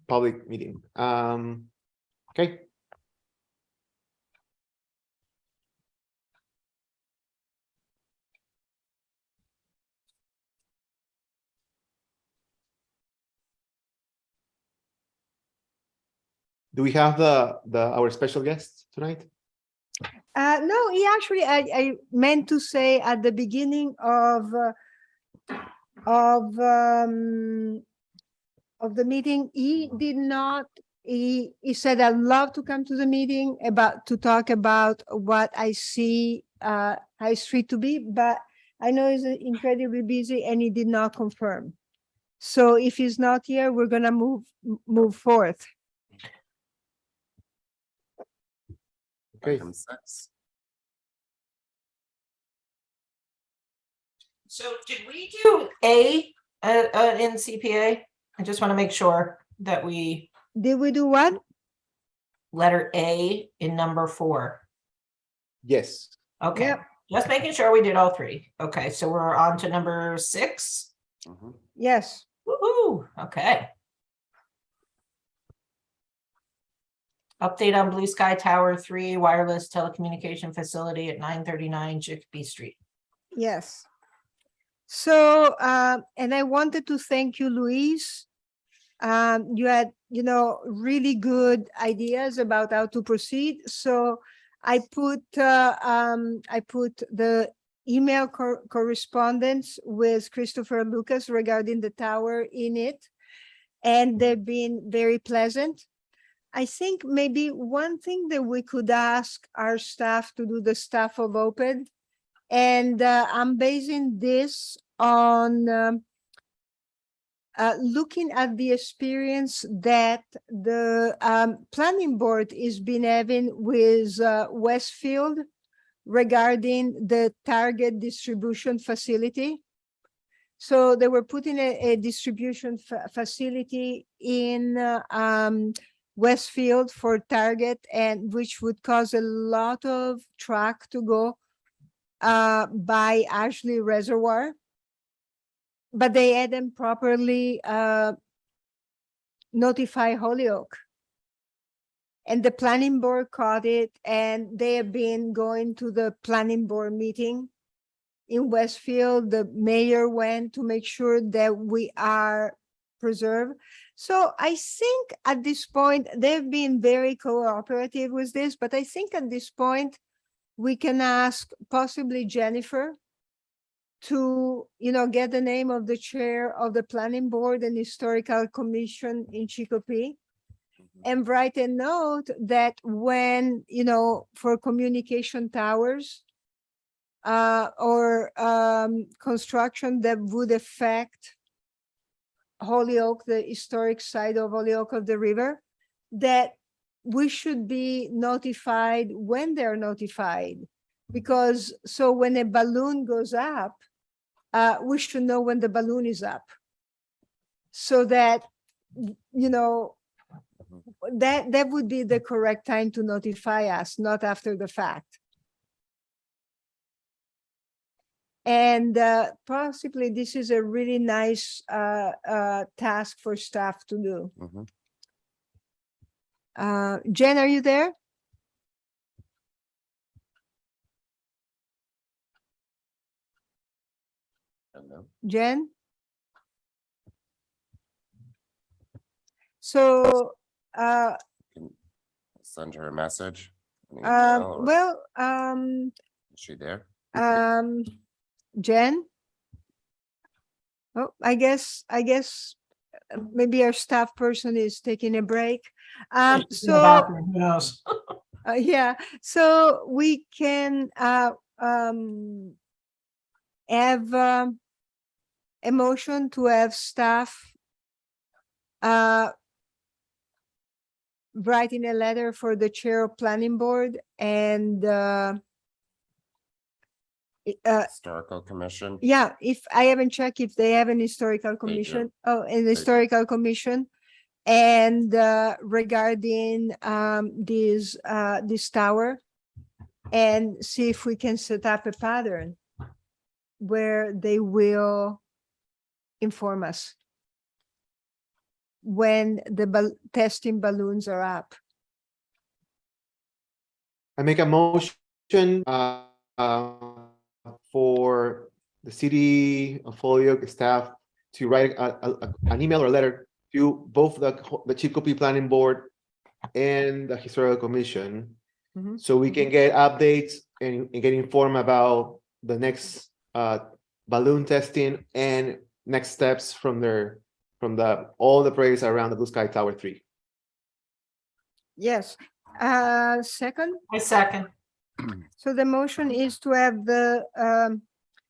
public meeting. Okay. Do we have our special guest tonight? No, he actually, I meant to say at the beginning of the meeting, he did not, he said, I'd love to come to the meeting to talk about what I see High Street to be, but I know he's incredibly busy and he did not confirm. So if he's not here, we're gonna move forth. Okay. Item 6. So did we do A in CPA? I just want to make sure that we Did we do what? letter A in number 4. Yes. Okay, Yep. just making sure we did all 3. Okay, so we're on to number 6. Mhm. Yes. Woohoo, okay. Update on Blue Sky Tower 3 wireless telecommunication facility at 939 Chicopee Street. Yes. So, and I wanted to thank you, Luis. You had, really good ideas about how to proceed. So I put the email correspondence with Christopher Lucas regarding the tower in it, and they've been very pleasant. I think maybe one thing that we could ask our staff to do, the staff of OPED, and I'm basing this on looking at the experience that the planning board has been having with Westfield regarding the target distribution facility. So they were putting a distribution facility in Westfield for Target, and which would cause a lot of truck to go by Ashley Reservoir. But they hadn't properly notify Holyoke. And the planning board caught it, and they have been going to the planning board meeting in Westfield. The mayor went to make sure that we are preserved. So I think at this point, they've been very cooperative with this, but I think at this point, we can ask possibly Jennifer to, get the name of the chair of the planning board and historical commission in Chicopee, and write a note that when, for communication towers or construction that would affect Holyoke, the historic site of Holyoke of the river, that we should be notified when they're notified. Because so when a balloon goes up, we should know when the balloon is up. So that, that would be the correct time to notify us, not after the fact. And possibly this is a really nice task for staff to do. Mhm. Jen, are you there? Hello. Jen? So, Send her a message. an email, or well, is she there? Jen? Oh, I guess maybe our staff person is taking a break. In the So, bathroom, who knows? yeah, so we can have a motion to have staff writing a letter for the chair of planning board and Historical Commission. yeah, if I haven't checked if they have an historical commission. Oh, an historical commission. And regarding this tower, and see if we can set up a pattern where they will inform us when the testing balloons are up. I make a motion for the city of Holyoke staff to write an email or letter to both the Chicopee Planning Board and the Historical Commission, Mhm. so we can get updates and get informed about the next balloon testing and next steps from all the projects around the Blue Sky Tower 3. Yes. Second, I second. so the motion is to have the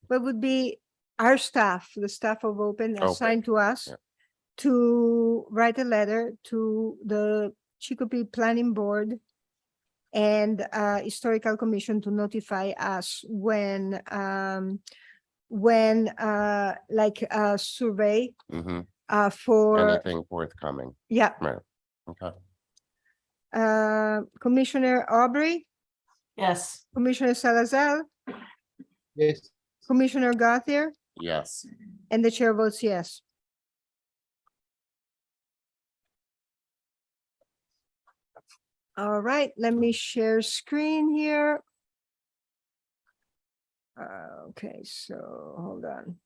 what would be our staff, the staff of Open assigned to us, yeah. to write a letter to the Chicopee Planning Board and Historical Commission to notify us when like a survey Mhm. for, Anything forthcoming, yeah, right? Okay. Commissioner Aubrey, Yes. Commissioner Salazar, Yes. Commissioner Gauthier, Yes. and the chair votes yes. All right, let me share screen here. Okay, so hold on.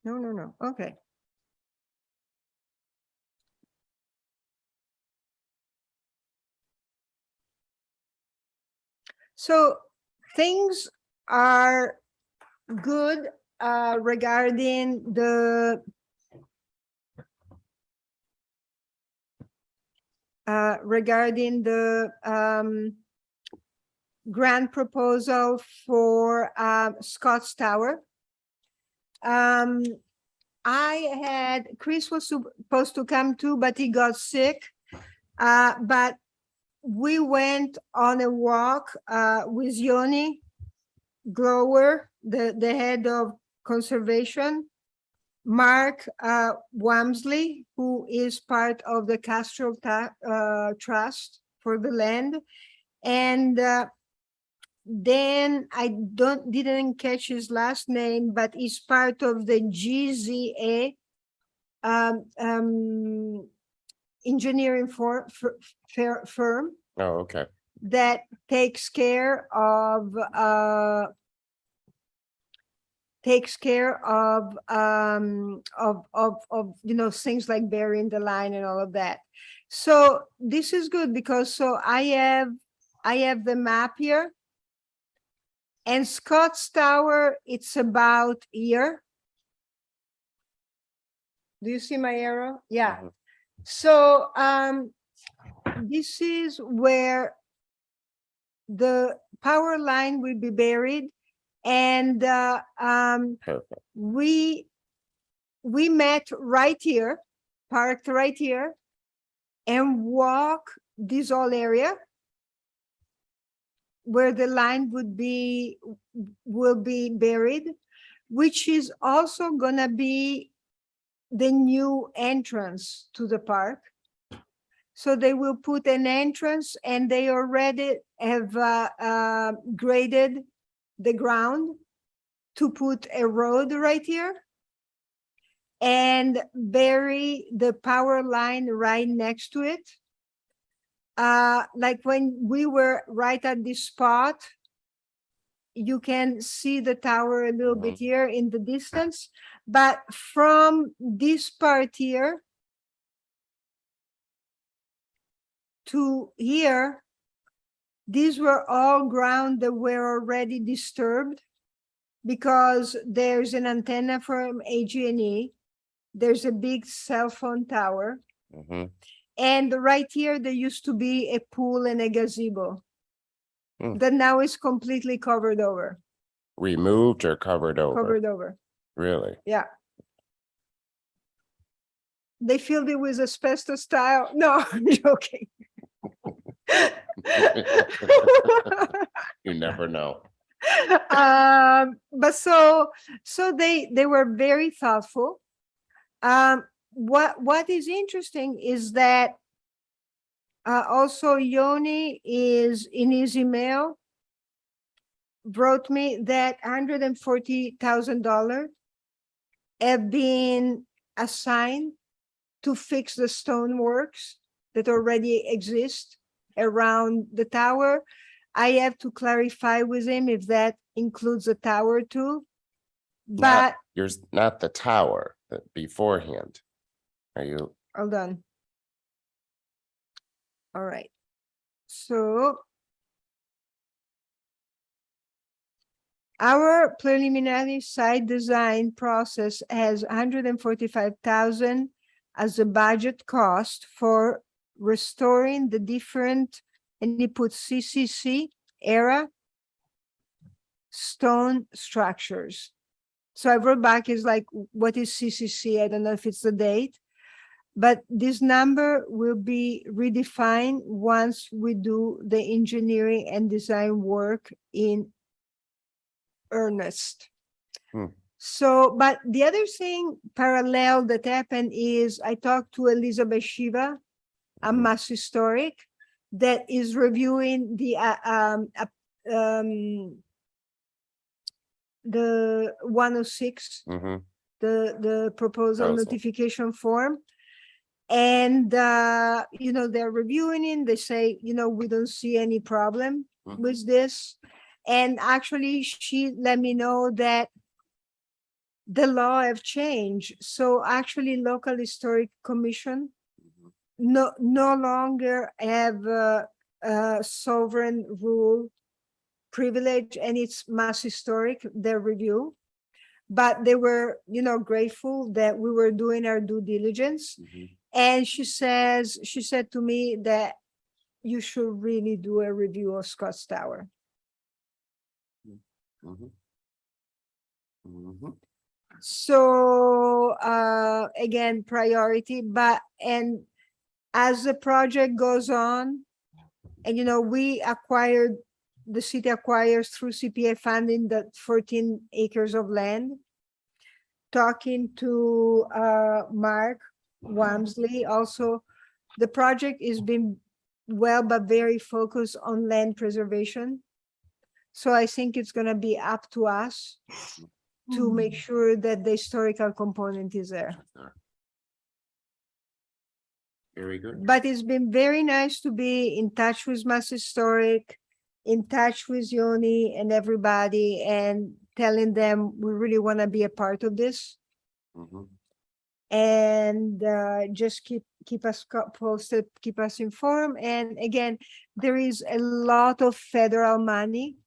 No, okay. So things are good regarding the grant proposal for Scott's Tower. Chris was supposed to come too, but he got sick. But we went on a walk with Yoni Glower, the head of conservation, Mark Wamsley, who is part of the Castro Trust for the land, and then I didn't catch his last name, but he's part of the GZA engineering firm Oh, okay. that takes care of things like burying the line and all of that. So this is good because I have the map here. And Scott's Tower, it's about here. Do you see my arrow? Yeah. Mhm. So this is where the power line will be buried. And Perfect. we met right here, parked right here, and walk this whole area where the line will be buried, which is also gonna be the new entrance to the park. So they will put an entrance, and they already have graded the ground to put a road right here and bury the power line right next to it. Like when we were right at this spot, you can see the tower a little bit here in the distance, but from this part here to here, these were all ground that were already disturbed because there's an antenna from AG&E, there's a big cell phone tower, Mhm. and right here there used to be a pool and a gazebo that now is completely covered over. Removed or covered over? Covered over. Really? Yeah. They filled it with asbestos tile. No, I'm joking. You never know. But so they were very thoughtful. What is interesting is that also Yoni is in his email wrote me that $140,000 have been assigned to fix the stoneworks that already exist around the tower. I have to clarify with him if that includes the tower too. But Not the tower, but beforehand. Are you? hold on. All right. So our preliminary site design process has 145,000 as a budget cost for restoring the different, and he put CCC era stone structures. So I wrote back is like, what is CCC? I don't know if it's the date, but this number will be redefined once we do the engineering and design work in earnest. So, but the other thing parallel that happened is I talked to Elizabeth Shiva, a Mass Historic, that is reviewing the 106, the proposal notification form. And, they're reviewing it. They say, we don't see any problem with this. And actually, she let me know that the law have changed. So actually local historic commission no longer have sovereign rule privilege, and it's mass historic, their review. But they were, grateful that we were doing our due diligence. And she said to me that you should really do a review of Scott's Tower. Mhm. Mhm. So again, priority, and as the project goes on, and the city acquires through CPA funding that 14 acres of land. Talking to Mark Wamsley, also, the project is being but very focused on land preservation. So I think it's gonna be up to us to make sure that the historical component is there. Very good. But it's been very nice to be in touch with Mass Historic, in touch with Yoni and everybody, and telling them we really want to be a part of this. Mhm. And just keep us posted, keep us informed. And again, there is a lot of federal money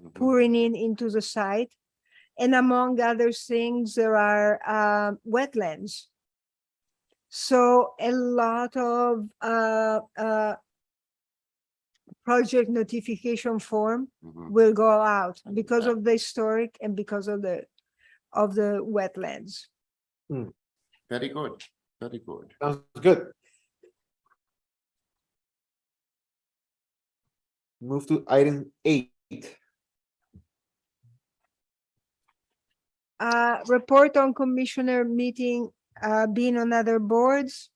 Mhm. pouring into the site. And among other things, there are wetlands. So a lot of project notification form Mhm. will go out because of the historic and because of the wetlands. Very good. Very good. Sounds good. Move to item 8. Report on commissioner meeting, being on other boards.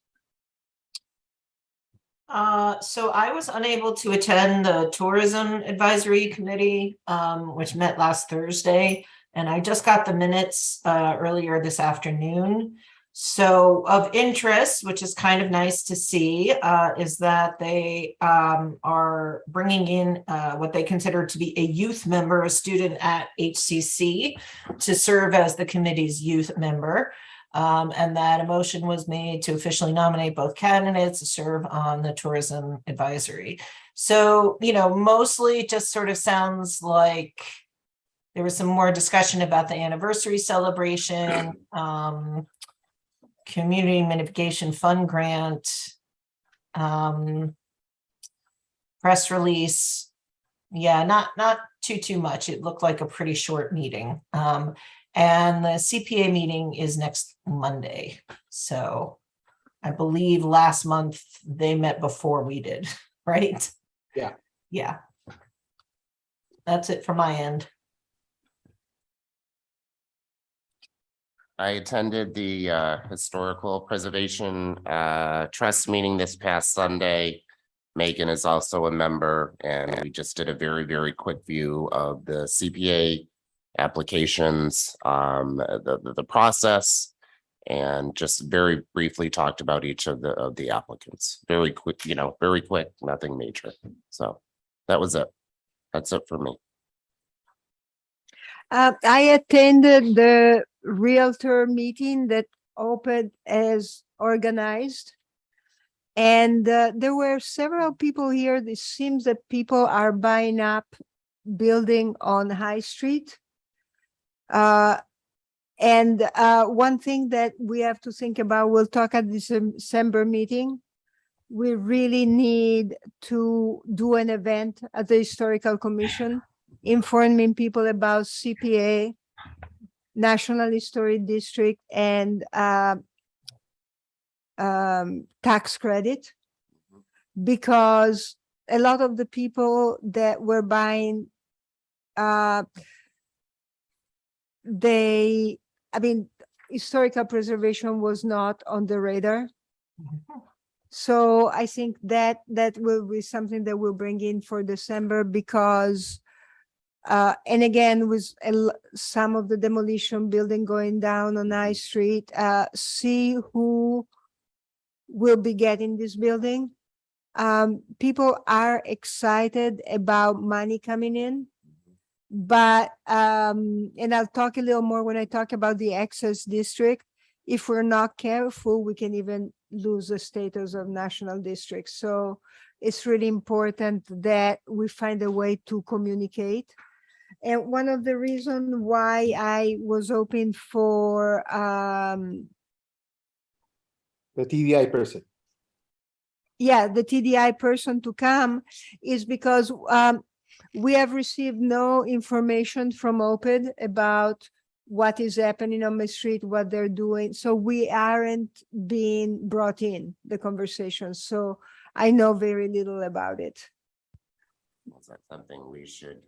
So I was unable to attend the Tourism Advisory Committee, which met last Thursday, and I just got the minutes earlier this afternoon. So of interest, which is kind of nice to see, is that they are bringing in what they consider to be a youth member, a student at HCC, to serve as the committee's youth member. And that a motion was made to officially nominate both candidates to serve on the Tourism Advisory. So, mostly it just sort of sounds like there was some more discussion about the anniversary celebration, Community Mitigation Fund grant, press release. Yeah, not too much. It looked like a pretty short meeting. And the CPA meeting is next Monday. So I believe last month they met before we did, right? Yeah. Yeah. That's it for my end. I attended the Historical Preservation Trust meeting this past Sunday. Megan is also a member, and we just did a very, very quick view of the CPA applications, the process, and just very briefly talked about each of the applicants. Very quick, very quick, nothing major. So that was it. That's it for me. I attended the Realtor meeting that opened as organized. And there were several people here. It seems that people are buying up building on High Street. And one thing that we have to think about, we'll talk at this December meeting. We really need to do an event at the Historical Commission, informing people about CPA, National Historic District, and tax credit, because a lot of the people that were buying, historical preservation was not on the radar. So I think that will be something that we'll bring in for December, because and again, with some of the demolition building going down on High Street, see who will be getting this building. People are excited about money coming in, But, and I'll talk a little more when I talk about the access district. If we're not careful, we can even lose the status of national district. So it's really important that we find a way to communicate. And one of the reasons why I was open for, The TDI person. yeah, the TDI person to come is because we have received no information from OPID about what is happening on my street, what they're doing. So we aren't being brought in the conversation. So I know very little about it. Is that something we should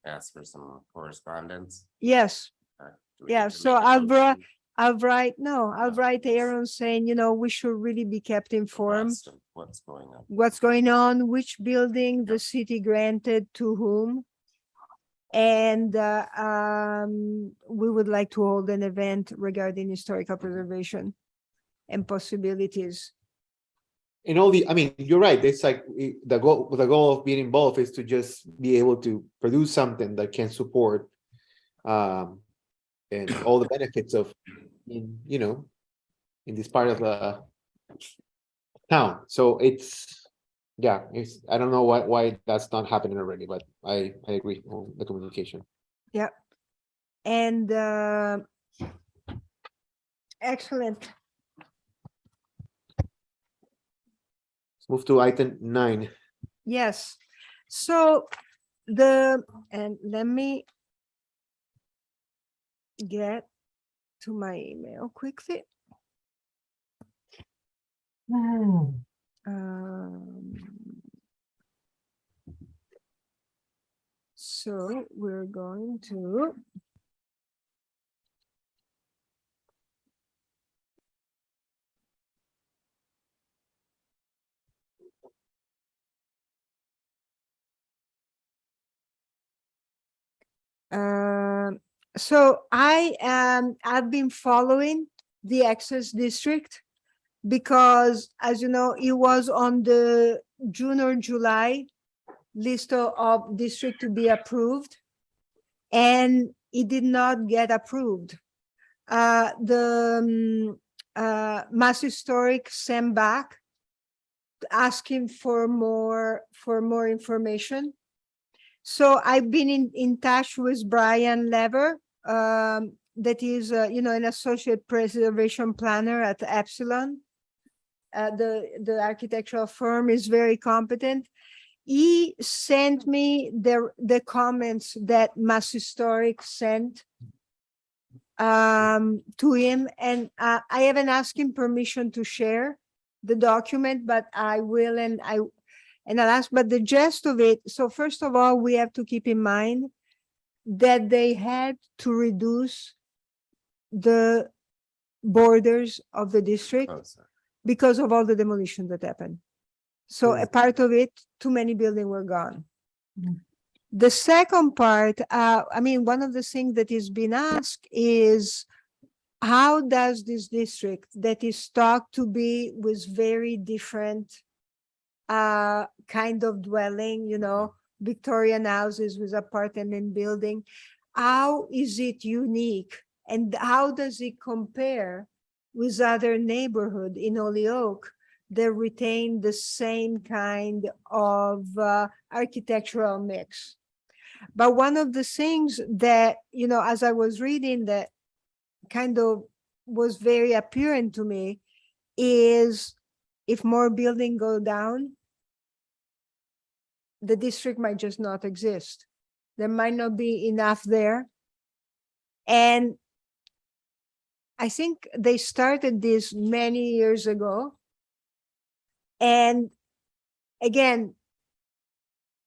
ask for some correspondence? Yes, Do we yeah. need to So make a I'll motion write Aaron saying, you know, we should really be kept informed. abreast of what's going on? What's going on, which building the city granted to whom. And we would like to hold an event regarding historical preservation and possibilities. In all the, I mean, you're right. It's like the goal of being involved is to just be able to produce something that can support and all the benefits of, you know, in this part of the town. So it's, yeah, it's, I don't know why that's not happening already, but I agree on the communication. Yep. And excellent. Let's move to item 9. Yes. So and let me get to my email quickly. So we're going to. So I've been following the access district because, as you know, it was on the June or July list of district to be approved, and it did not get approved. The Mass Historic sent back asking for more information. So I've been in touch with Brian Lever, that is, you know, an associate preservation planner at Epsilon. The architectural firm is very competent. He sent me the comments that Mass Historic sent to him, and I haven't asked him permission to share the document, but I will, and I'll ask. But the gist of it, so first of all, we have to keep in mind that they had to reduce the borders of the district Oh, sorry. because of all the demolition that happened. So a part of it, too many buildings were gone. The second part, I mean, one of the things that is being asked is, how does this district that is thought to be with very different kind of dwelling, you know, Victorian houses with apartment building, how is it unique? And how does it compare with other neighborhood in Holyoke that retain the same kind of architectural mix? But one of the things that, you know, as I was reading, that kind of was very apparent to me is, if more buildings go down, the district might just not exist. There might not be enough there. And I think they started this many years ago. And again,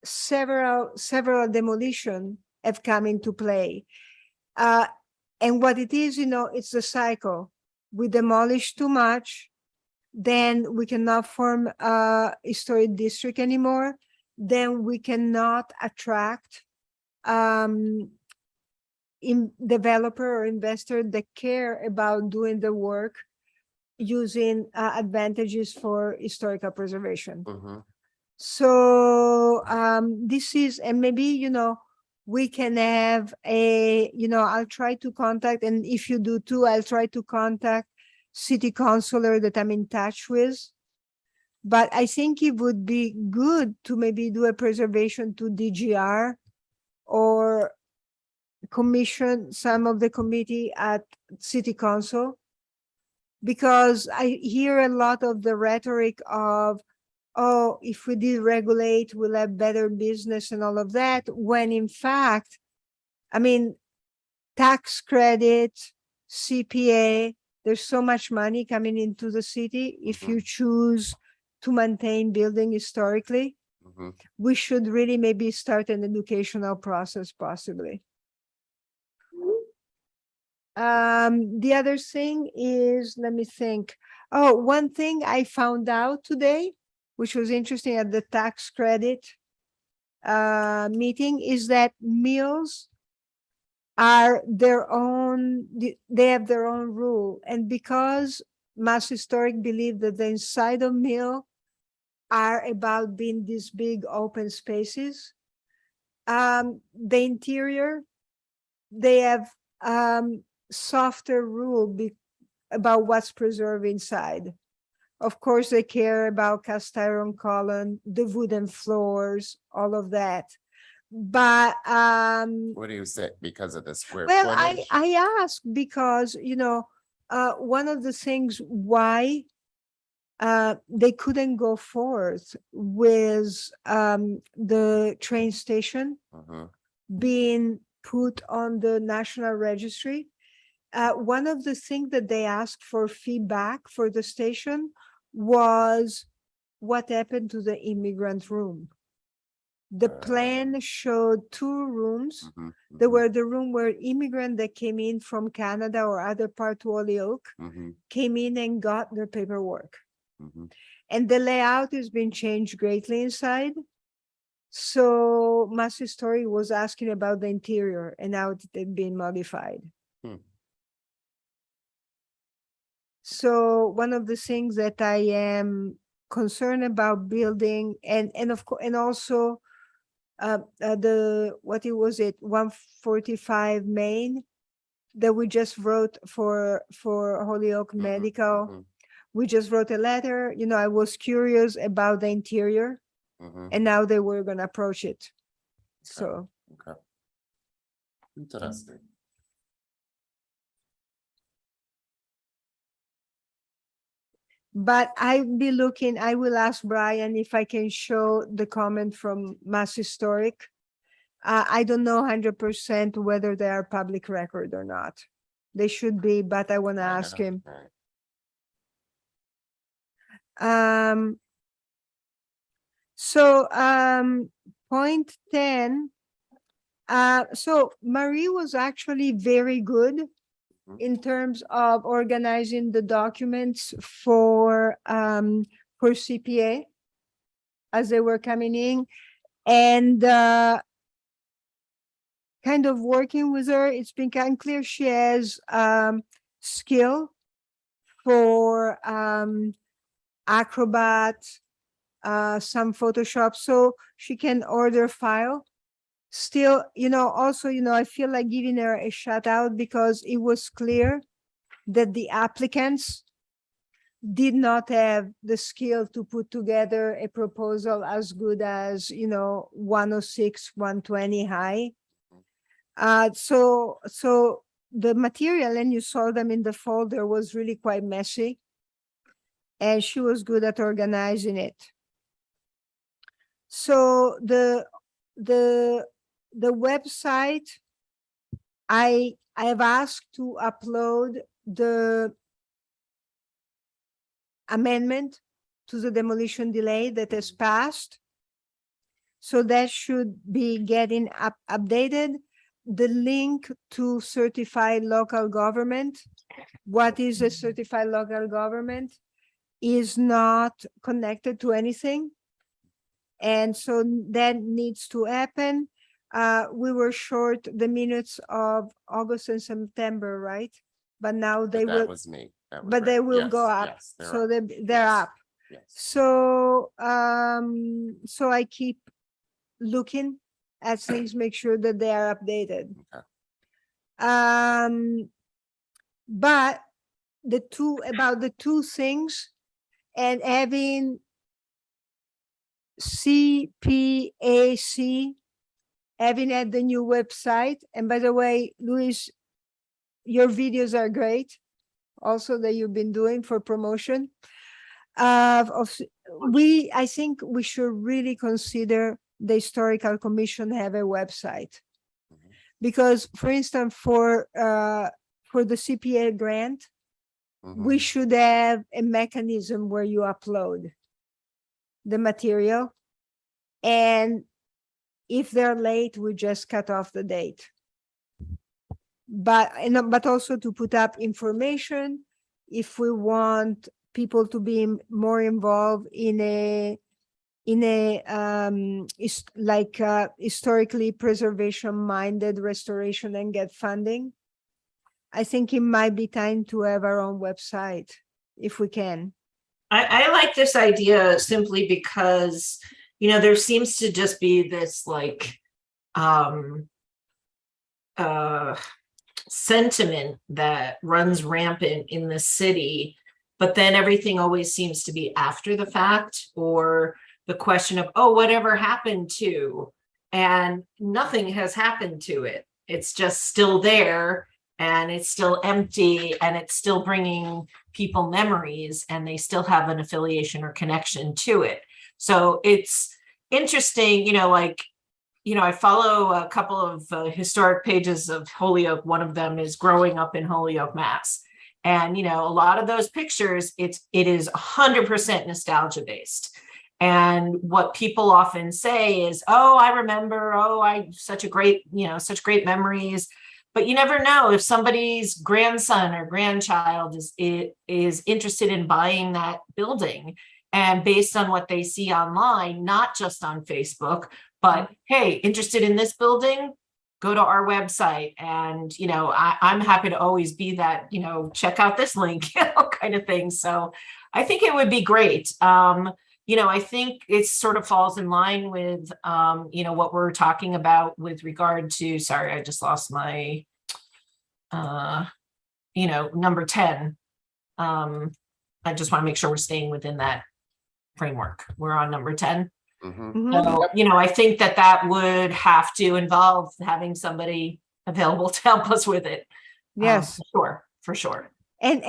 several demolition have come into play. And what it is, you know, it's the cycle. We demolish too much, then we cannot form a historic district anymore. Then we cannot attract developer or investor that care about doing the work using advantages for historical preservation. Mhm. So this is, and maybe, you know, we can have a, I'll try to contact, and if you do too, I'll try to contact city councilor that I'm in touch with. But I think it would be good to maybe do a preservation to DGR or commission some of the committee at city council. Because I hear a lot of the rhetoric of, oh, if we deregulate, we'll have better business and all of that, when in fact, I mean, tax credit, CPA, there's so much money coming into the city. If you choose to maintain building historically, Mhm. we should really maybe start an educational process possibly. The other thing is, let me think. Oh, one thing I found out today, which was interesting at the tax credit meeting, is that mills are their own, they have their own rule. And because Mass Historic believe that the inside of mill are about being these big open spaces, the interior, they have softer rule about what's preserved inside. Of course, they care about cast iron column, the wooden floors, all of that. But What do you say? Because of the square well, footage? I ask because, one of the things why they couldn't go forth with the train station Mhm. being put on the National Registry. One of the things that they asked for feedback for the station was what happened to the immigrant room. The plan showed 2 rooms. Mhm. There were the room where immigrants that came in from Canada or other part to Holyoke Mhm. came in and got their paperwork. Mhm. And the layout has been changed greatly inside. So Mass Historic was asking about the interior, and now it's been modified. Hmm. So one of the things that I am concerned about building, and of course, and also the, what it was it, 145 Main that we just wrote for Holyoke Medical. Mhm. We just wrote a letter. I was curious about the interior, Mhm. and now they were gonna approach it. So, Okay. Interesting. but I will ask Brian if I can show the comment from Mass Historic. I don't know 100% whether they are public record or not. They should be, but I want to ask him. Right. So point 10. So Marie was actually very good in terms of organizing the documents for CPA as they were coming in, and kind of working with her. It's been kind of clear she has skill for Acrobat, some Photoshop, so she can order file. Still, also, I feel like giving her a shout out because it was clear that the applicants did not have the skill to put together a proposal as good as, 106, 120 high. So the material, and you saw them in the folder, was really quite messy. And she was good at organizing it. So the website, I have asked to upload the amendment to the demolition delay that has passed. So that should be getting updated. The link to certified local government. What is a certified local government? Is not connected to anything. And so that needs to happen. We were short the minutes of August and September, right? But now they But will, that was me. That was but they right. will Yes, go up. yes, they're So up. they're Yes, up. yes. So, so I keep looking as things, make sure that they are updated. Okay. But the two things and having CPAC, having at the new website. And by the way, Luis, your videos are great also that you've been doing for promotion. I think we should really consider the historical commission have a website. Because for instance, for the CPA grant, we should have a mechanism where you upload the material. And if they're late, we just cut off the date. But also to put up information if we want people to be more involved in a historically preservation minded restoration and get funding. I think it might be time to have our own website if we can. I like this idea simply because, you know, there seems to just be this like sentiment that runs rampant in the city, but then everything always seems to be after the fact, or the question of, oh, whatever happened to, and nothing has happened to it. It's just still there, and it's still empty, and it's still bringing people memories, and they still have an affiliation or connection to it. So it's interesting, you know, like, you know, I follow a couple of historic pages of Holyoke. One of them is growing up in Holyoke, Mass. And, you know, a lot of those pictures, it is 100% nostalgia based. And what people often say is, oh, I remember, such great memories. But you never know if somebody's grandson or grandchild is interested in buying that building. And based on what they see online, not just on Facebook, but hey, interested in this building, go to our website. And, you know, I'm happy to always be that, you know, check out this link, you know, kind of thing. So I think it would be great. You know, I think it sort of falls in line with, you know, what we're talking about with regard to, sorry, I just lost my, you know, number 10. I just want to make sure we're staying within that framework. We're on number 10. So, you know, I think that would have to involve having somebody available to help us with it. Yes, for sure. And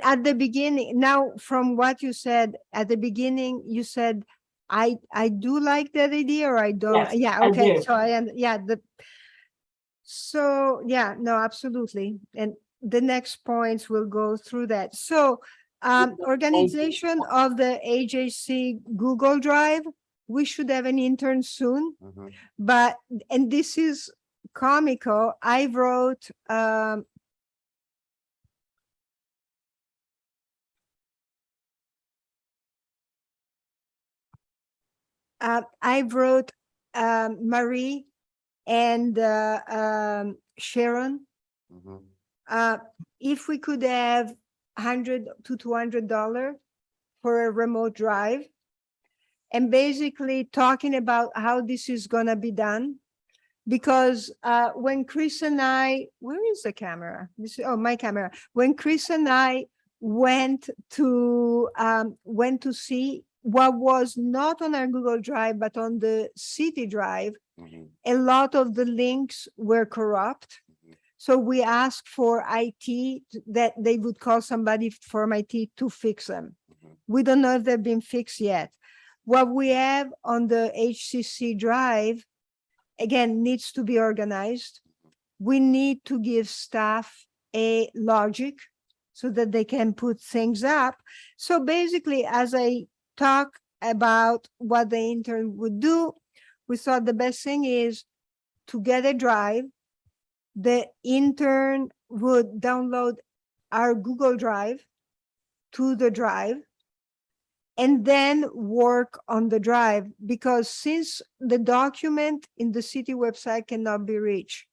at the beginning, now from what you said at the beginning, you said, I do like that idea, or I don't. Yes, yeah. I Okay. do. So no, absolutely. And the next points will go through that. So organization of the AJC Google Drive, we should have an intern soon, but, and this is comical. I wrote, Marie and Sharon. If we could have $100 to $200 for a remote drive, and basically talking about how this is gonna be done. Because when Chris and I, where is the camera? My camera. When Chris and I went to see what was not on our Google Drive, but on the city drive, a lot of the links were corrupt. So we asked for IT that they would call somebody from IT to fix them. We don't know if they've been fixed yet. What we have on the HCC drive, again, needs to be organized. We need to give staff a logic so that they can put things up. So basically, as I talk about what the intern would do, we thought the best thing is to get a drive. The intern would download our Google Drive to the drive and then work on the drive, because since the document in the city website cannot be reached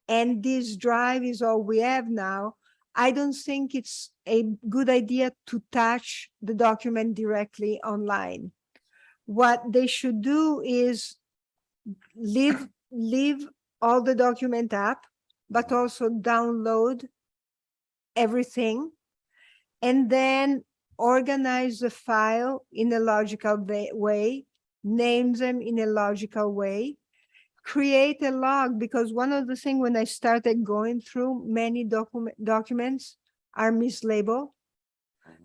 and this drive is all we have now, I don't think it's a good idea to touch the document directly online. What they should do is leave leave all the document up, but also download everything, and then organize the file in a logical way, name them in a logical way, create a log, because one of the things when I started going through many documents are mislabeled,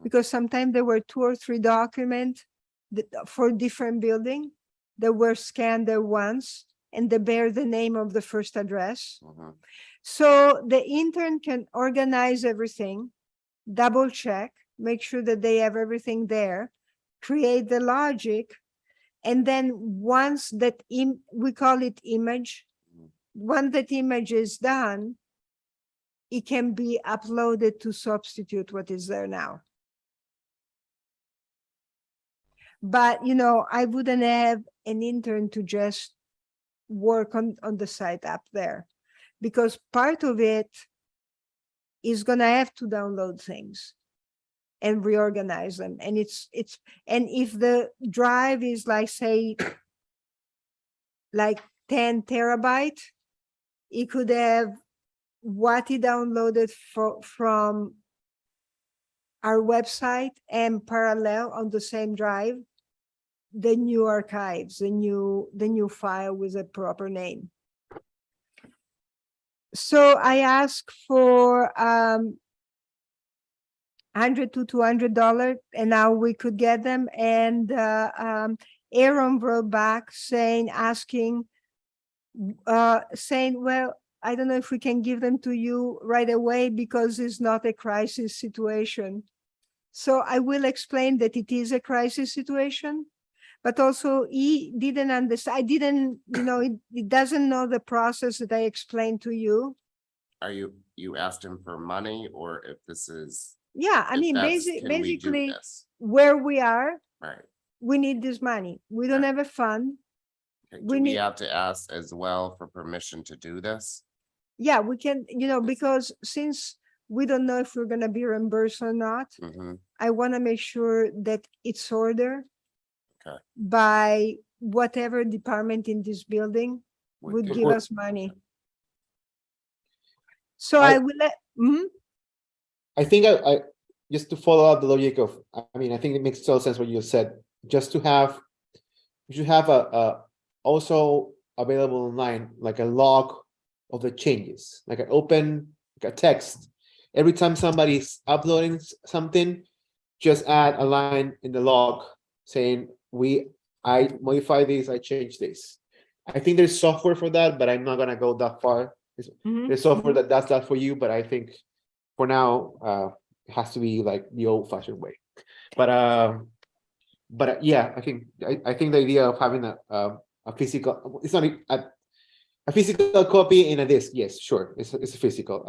because sometimes there were 2 or 3 documents for different building that were scanned at once, and they bear the name of the first address. So the intern can organize everything, double check, make sure that they have everything there, create the logic, and then once that we call it image, once that image is done, it can be uploaded to substitute what is there now. But, you know, I wouldn't have an intern to just work on the site up there, because part of it is gonna have to download things and reorganize them. And and if the drive is like, say, like 10 terabyte, it could have what he downloaded from our website, and parallel on the same drive, the new archives, the new file with a proper name. So I asked for $100 to $200, and now we could get them. And Aaron wrote back saying, well, I don't know if we can give them to you right away because it's not a crisis situation. So I will explain that it is a crisis situation, but also he didn't understand. He doesn't know the process that I explained to you. Are you asked him for money, or if this is? Yeah, I if mean, that's, can we do basically this? where we are, Right. we need this money. We don't have a fund. Okay, We do we need- have to ask as well for permission to do this? Yeah, we can, because since we don't know if we're gonna be reimbursed or not, I want to make sure that it's ordered Okay. by whatever department in this building would do. give us money. So I will let, I think I just to follow up the logic of, I mean, I think it makes total sense what you said. Just to have, you should have a also available online, like a log of the changes, like an open, like a text. Every time somebody's uploading something, just add a line in the log saying, I modified this, I changed this. I think there's software for that, but I'm not gonna go that far. There's software that does that for you, but I think for now, it has to be like the old-fashioned way. But yeah, I think the idea of having a physical, it's not a physical copy in a disk. Yes, sure, it's a physical.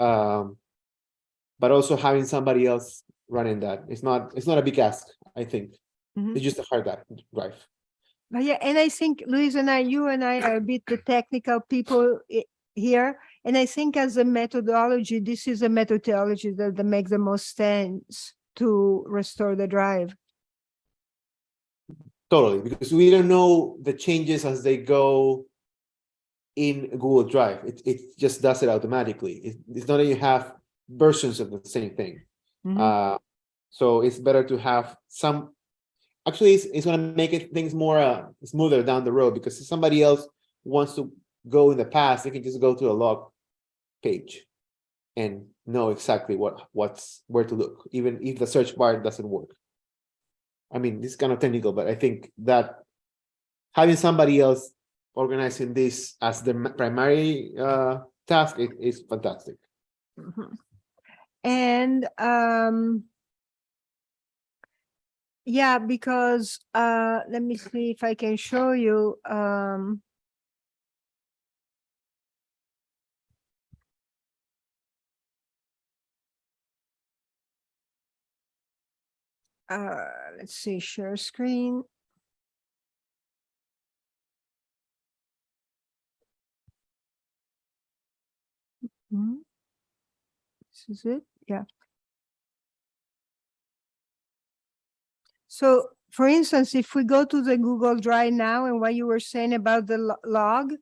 But also having somebody else running that, it's not a big ask. I think it's just a hard drive. but yeah, and I think Luis and you and I are a bit the technical people here. And I think as a methodology, this is a methodology that makes the most sense to restore the drive. Totally, because we don't know the changes as they go in Google Drive. It just does it automatically. It's not that you have versions of the same thing. So it's better to have some. Actually, it's going to make things more smoother down the road, because if somebody else wants to go in the past, they can just go to a log page and know exactly where to look, even if the search bar doesn't work. I mean, this is kind of technical, but I think that having somebody else organizing this as the primary task is fantastic. And yeah, because let me see if I can show you. Let's see, share screen. This is it. Yeah. So for instance, if we go to the Google Drive now, and what you were saying about the log,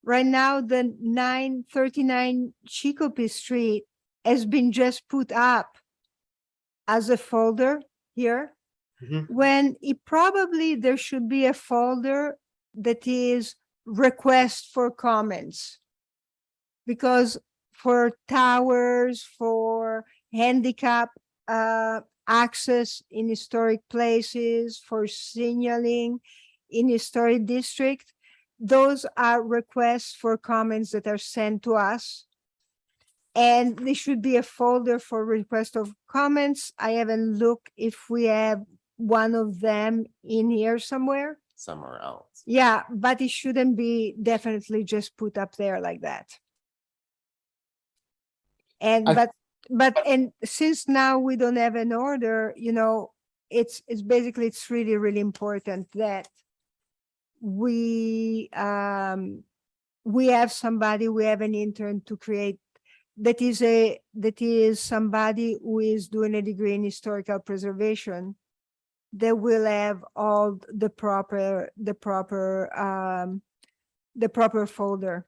right now the 939 Chicopee Street has been just put up as a folder here. Mhm. When it probably there should be a folder that is request for comments. Because for towers, for handicap access in historic places, for signaling in historic district, those are requests for comments that are sent to us. And there should be a folder for request of comments. I haven't looked if we have one of them in here somewhere. Somewhere else. Yeah, but it shouldn't be definitely just put up there like that. And I- and since now we don't have an order, you know, it's basically, it's really, really important that we have somebody, we have an intern to create that is somebody who is doing a degree in historical preservation that will have all the proper folder.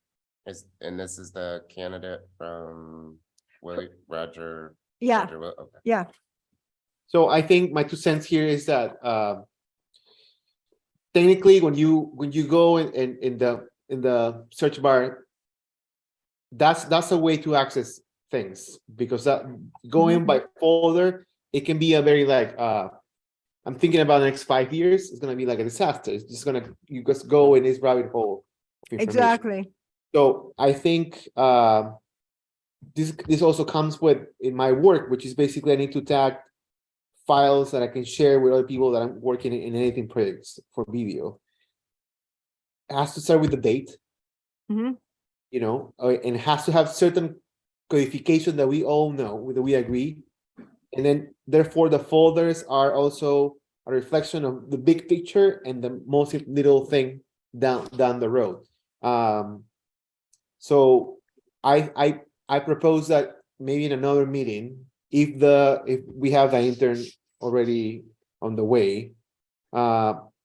And this is the candidate from Roger. Yeah, Okay. yeah. So I think my 2 cents here is that technically when you go in the search bar, that's a way to access things, because that going by folder, it can be a very like I'm thinking about the next 5 years, it's gonna be like a disaster. It's just gonna you just go in this rabbit hole of information. Exactly. So I think this also comes with in my work, which is basically I need to tag files that I can share with other people that I'm working in anything projects for video. It has to start with the date, Mhm. you know, and it has to have certain codification that we all know, that we agree. And then therefore the folders are also a reflection of the big picture and the most little thing down the road. So I propose that maybe in another meeting, if we have the intern already on the way,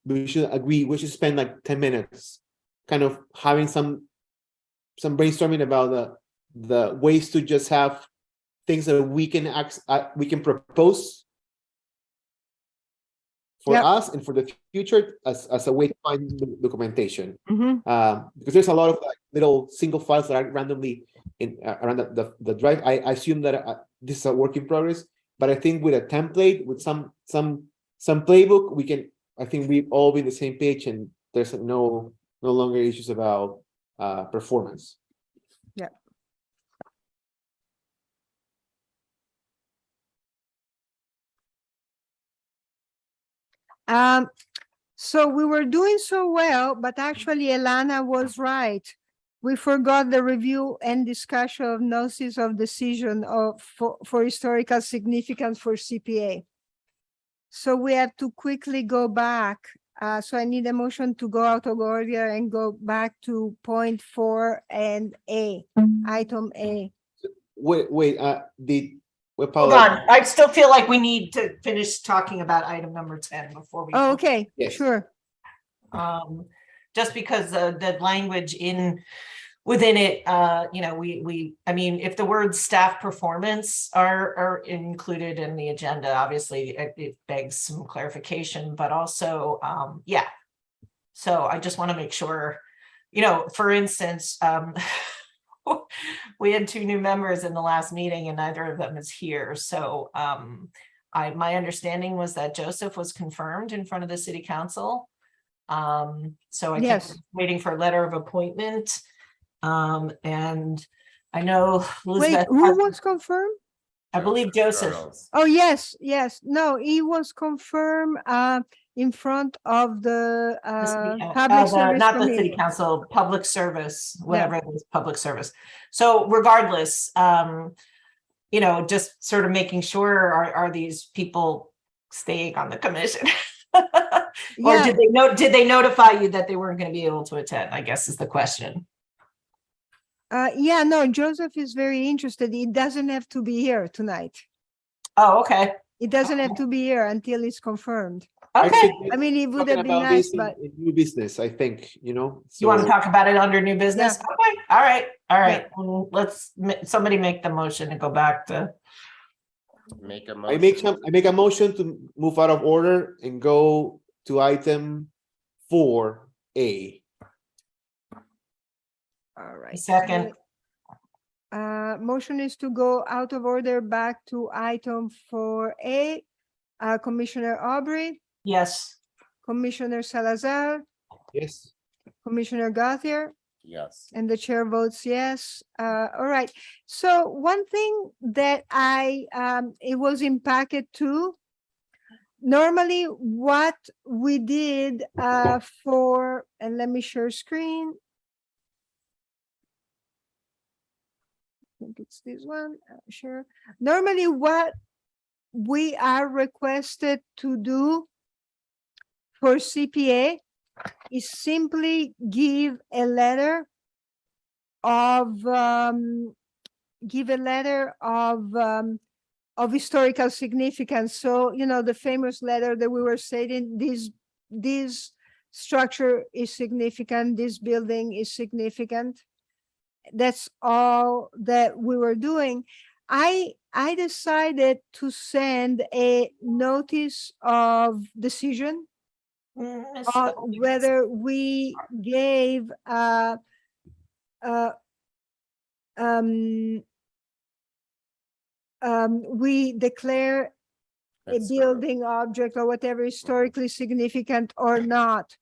we should spend like 10 minutes kind of having some brainstorming about the ways to just have things that we can propose for Yep. us and for the future as a way to find the documentation. Mhm. Because there's a lot of like little single files that are randomly in around the drive. I assume that this is a work in progress, but I think with a template, with some playbook, we can. I think we all be on the same page, and there's no longer issues about performance. Yeah. So we were doing so well, but actually Elana was right. We forgot the review and discussion of notice of decision for historical significance for CPA. So we have to quickly go back. So I need a motion to go out of order and go back to point 4 and A, item A. Wait. Hold on, I still feel like we need to finish talking about item number 10 before we. Oh, okay, Yes. sure. Just because the language within it, you know, I mean, if the words staff performance are included in the agenda, obviously it begs some clarification, but also, yeah. So I just want to make sure, you know, for instance, we had 2 new members in the last meeting and neither of them is here. So my understanding was that Joseph was confirmed in front of the city council. So I Yes. think we're waiting for a letter of appointment. And I know Wait, Elizabeth, who was confirmed? I believe Joseph. Charles. Oh, yes. No, he was confirmed in front of the public service Not the city committee. council, public service, whatever it is, public service. So regardless, you know, just sort of making sure, are these people staying on the commission? Or Yeah. did they notify you that they weren't going to be able to attend, I guess is the question. Yeah, no, Joseph is very interested. He doesn't have to be here tonight. Oh, okay. It doesn't have to be here until it's confirmed. Okay, I mean, it would Talking have been about nice, this in- but in new business, I think, you know. you want to so- talk about it under new business? Okay, all right. Let's, somebody make the motion to go back to, Make a I make motion. I make a motion to move out of order and go to item 4A. all right. second, Motion is to go out of order back to item 4A. Commissioner Aubrey, yes. Commissioner Salazar, Yes. Commissioner Gauthier, Yes. and the chair votes yes. All right. So one thing that it was in packet too. Normally what we did and let me share screen. I think it's this one, sure. Normally what we are requested to do for CPA is simply give a letter of historical significance. So, you know, the famous letter that we were saying, this structure is significant, this building is significant. That's all that we were doing. I decided to send a notice of decision on whether we gave we declare a That's building object or whatever historically significant or not.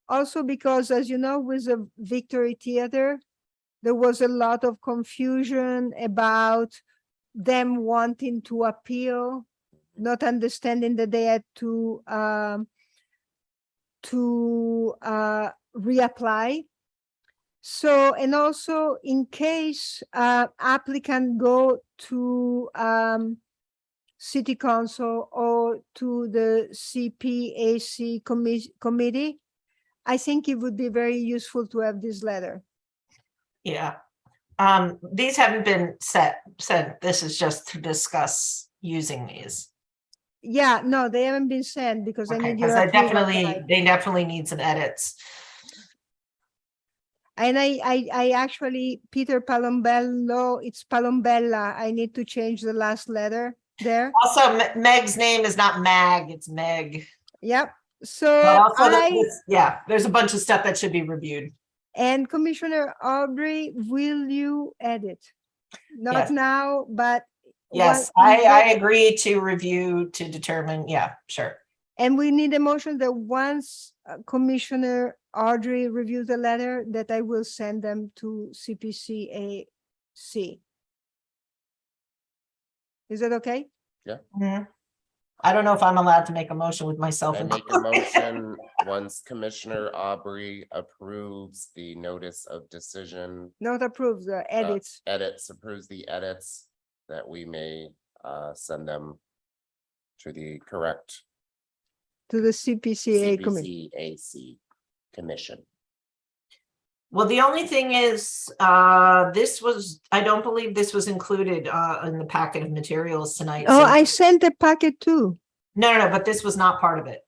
Also because, as you know, with the Victory Theater, there was a lot of confusion about them wanting to appeal, not understanding that they had to reapply. So, and also in case applicant go to city council or to the CPAC committee, I think it would be very useful to have this letter. Yeah. These haven't been sent. This is just to discuss using these. Yeah, no, they haven't been sent because I Okay, need your because approval. they definitely need some edits. And I actually, Peter Palombello, it's Palombella. I need to change the last letter there. Also, Meg's name is not Mag, it's Meg. Yep. But So also, yeah, there's a bunch of stuff that should be reviewed. and Commissioner Aubrey, will you edit? Not Yes. now, but. Yes, once we I get- agree to review to determine, yeah, sure. And we need a motion that once Commissioner Audrey reviews the letter, that I will send them to CPCAC. Is that okay? Mhm. I don't know if I'm allowed to make a motion with myself. I in make a motion, once Commissioner Aubrey approves the notice of decision, Not approved, the edits. approves the edits, that we may send them to the correct To the CPCA committee. CPCAC commission. Well, the only thing is, I don't believe this was included in the packet of materials tonight. Oh, so- I sent a packet too. No, but this was not part of it.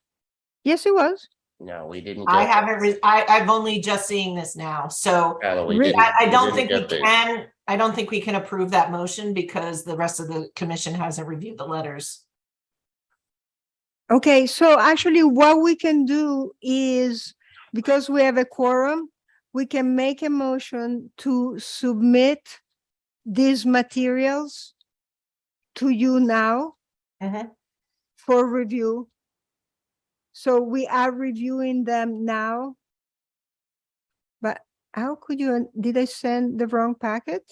Yes, it was. No, we didn't. I get haven't, this. I've only just seeing this now, so Carla, we Re- didn't- I we don't didn't think we get the- can, I don't think we can approve that motion because the rest of the commission hasn't reviewed the letters. Okay, so actually what we can do is, because we have a quorum, we can make a motion to submit these materials to you now Mhm. for review. So we are reviewing them now. But how could you, did I send the wrong packet?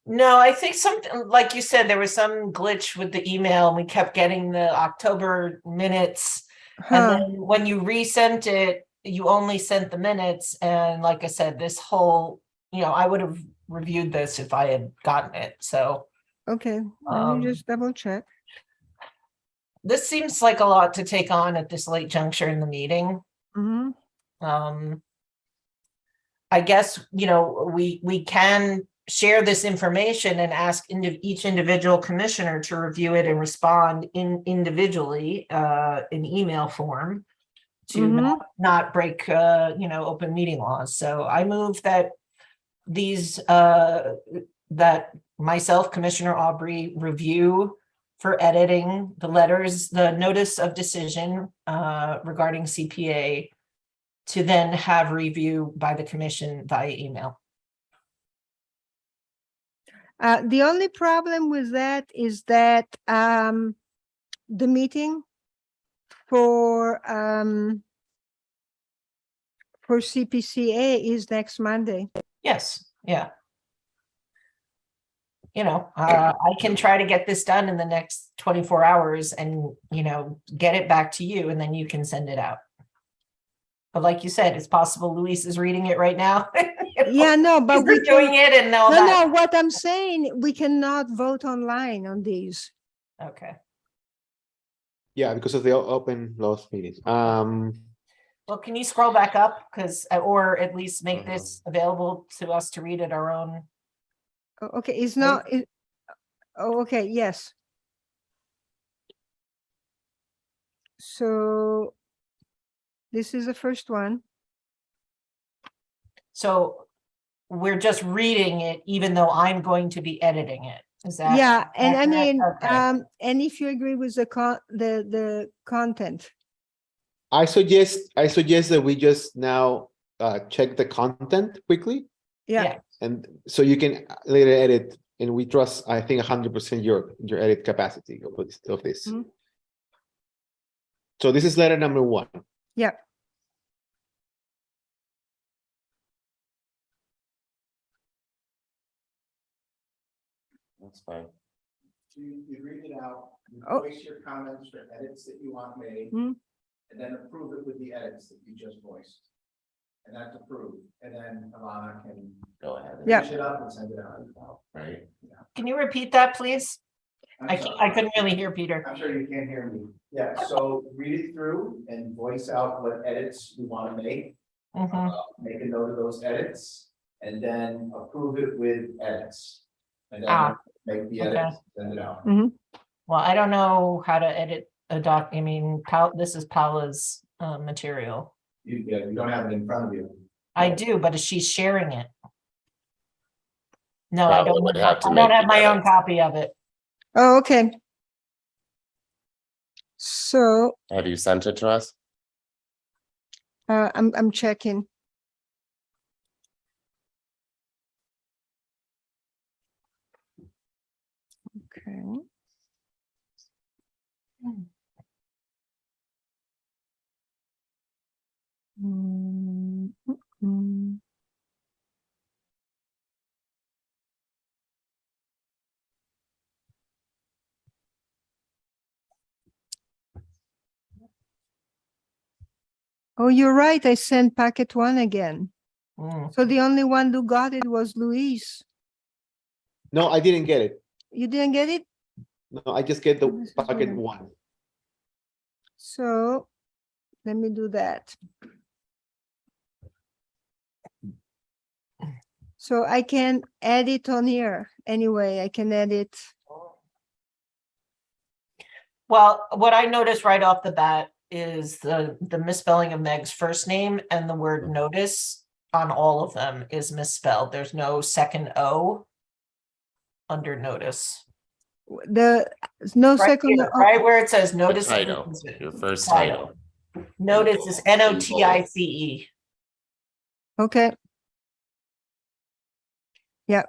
No, I think something, like you said, there was some glitch with the email and we kept getting the October minutes. And Huh, then when you resent it, you only sent the minutes. And like I said, this whole, I would have reviewed this if I had gotten it. So okay, let me just double check. this seems like a lot to take on at this late juncture in the meeting. Mhm. I guess, we can share this information and ask each individual commissioner to review it and respond individually, in email form to not break, open meeting laws. So I move that that myself, Commissioner Aubrey, review for editing the letters, the notice of decision regarding CPA, to then have review by the commission via email. The only problem with that is that the meeting for CPCA is next Monday. Yes, yeah. I can try to get this done in the next 24 hours and, get it back to you, and then you can send it out. But like you said, it's possible Luis is reading it right now. Yeah, no, but He's we reviewing it and all that. No, what I'm saying, we cannot vote online on these. Okay. Yeah, because of the open laws meetings. Well, can you scroll back up? Or at least make this available to us to read at our own. Okay, it's not, okay, yes. So this is the first one. So we're just reading it, even though I'm going to be editing it. Is that? Yeah, and I accurate? mean, Okay. and if you agree with the content. I suggest that we just now check the content quickly, Yeah, and so you can later edit. And we trust, I think, 100% your edit capacity of this. Mhm. So this is letter number 1. yeah. That's fine. You read it out, you Oh. voice your comments or edits that you want made, Mhm. and then approve it with the edits that you just voiced. And that's approved, and then Alana can Go ahead. Yeah. finish it up and send it out. Right. Can you repeat that, please? I'm I sorry. couldn't really hear Peter. I'm sure you can't hear me. Yeah, so read it through and voice out what edits you want to make. Mhm. Make a note of those edits, and then approve it with edits. And Ah, then make the okay. edits, send it out. Well, I don't know how to edit a doc. I mean, this is Paula's material. You don't have it in front of you. I do, but she's sharing it. No, Paula I don't. would have to I don't make have the my own edits. copy of it. Oh, okay. So Have you sent it to us? I'm checking. Okay. Mm. Oh, you're right. I sent packet 1 again. Mm. So the only one who got it was Luis. No, I didn't get it. You didn't get it? No, I just get the This is packet weird. 1. So let me do that. So I can edit on here. Anyway, I can edit. Well, what I noticed right off the bat is the misspelling of Meg's first name, and the word notice on all of them is misspelled. There's no second O under notice. No Right second. here, right where it says The notice. of title, decision. your first Title. title. Notice is NOTICE. Okay. Yeah.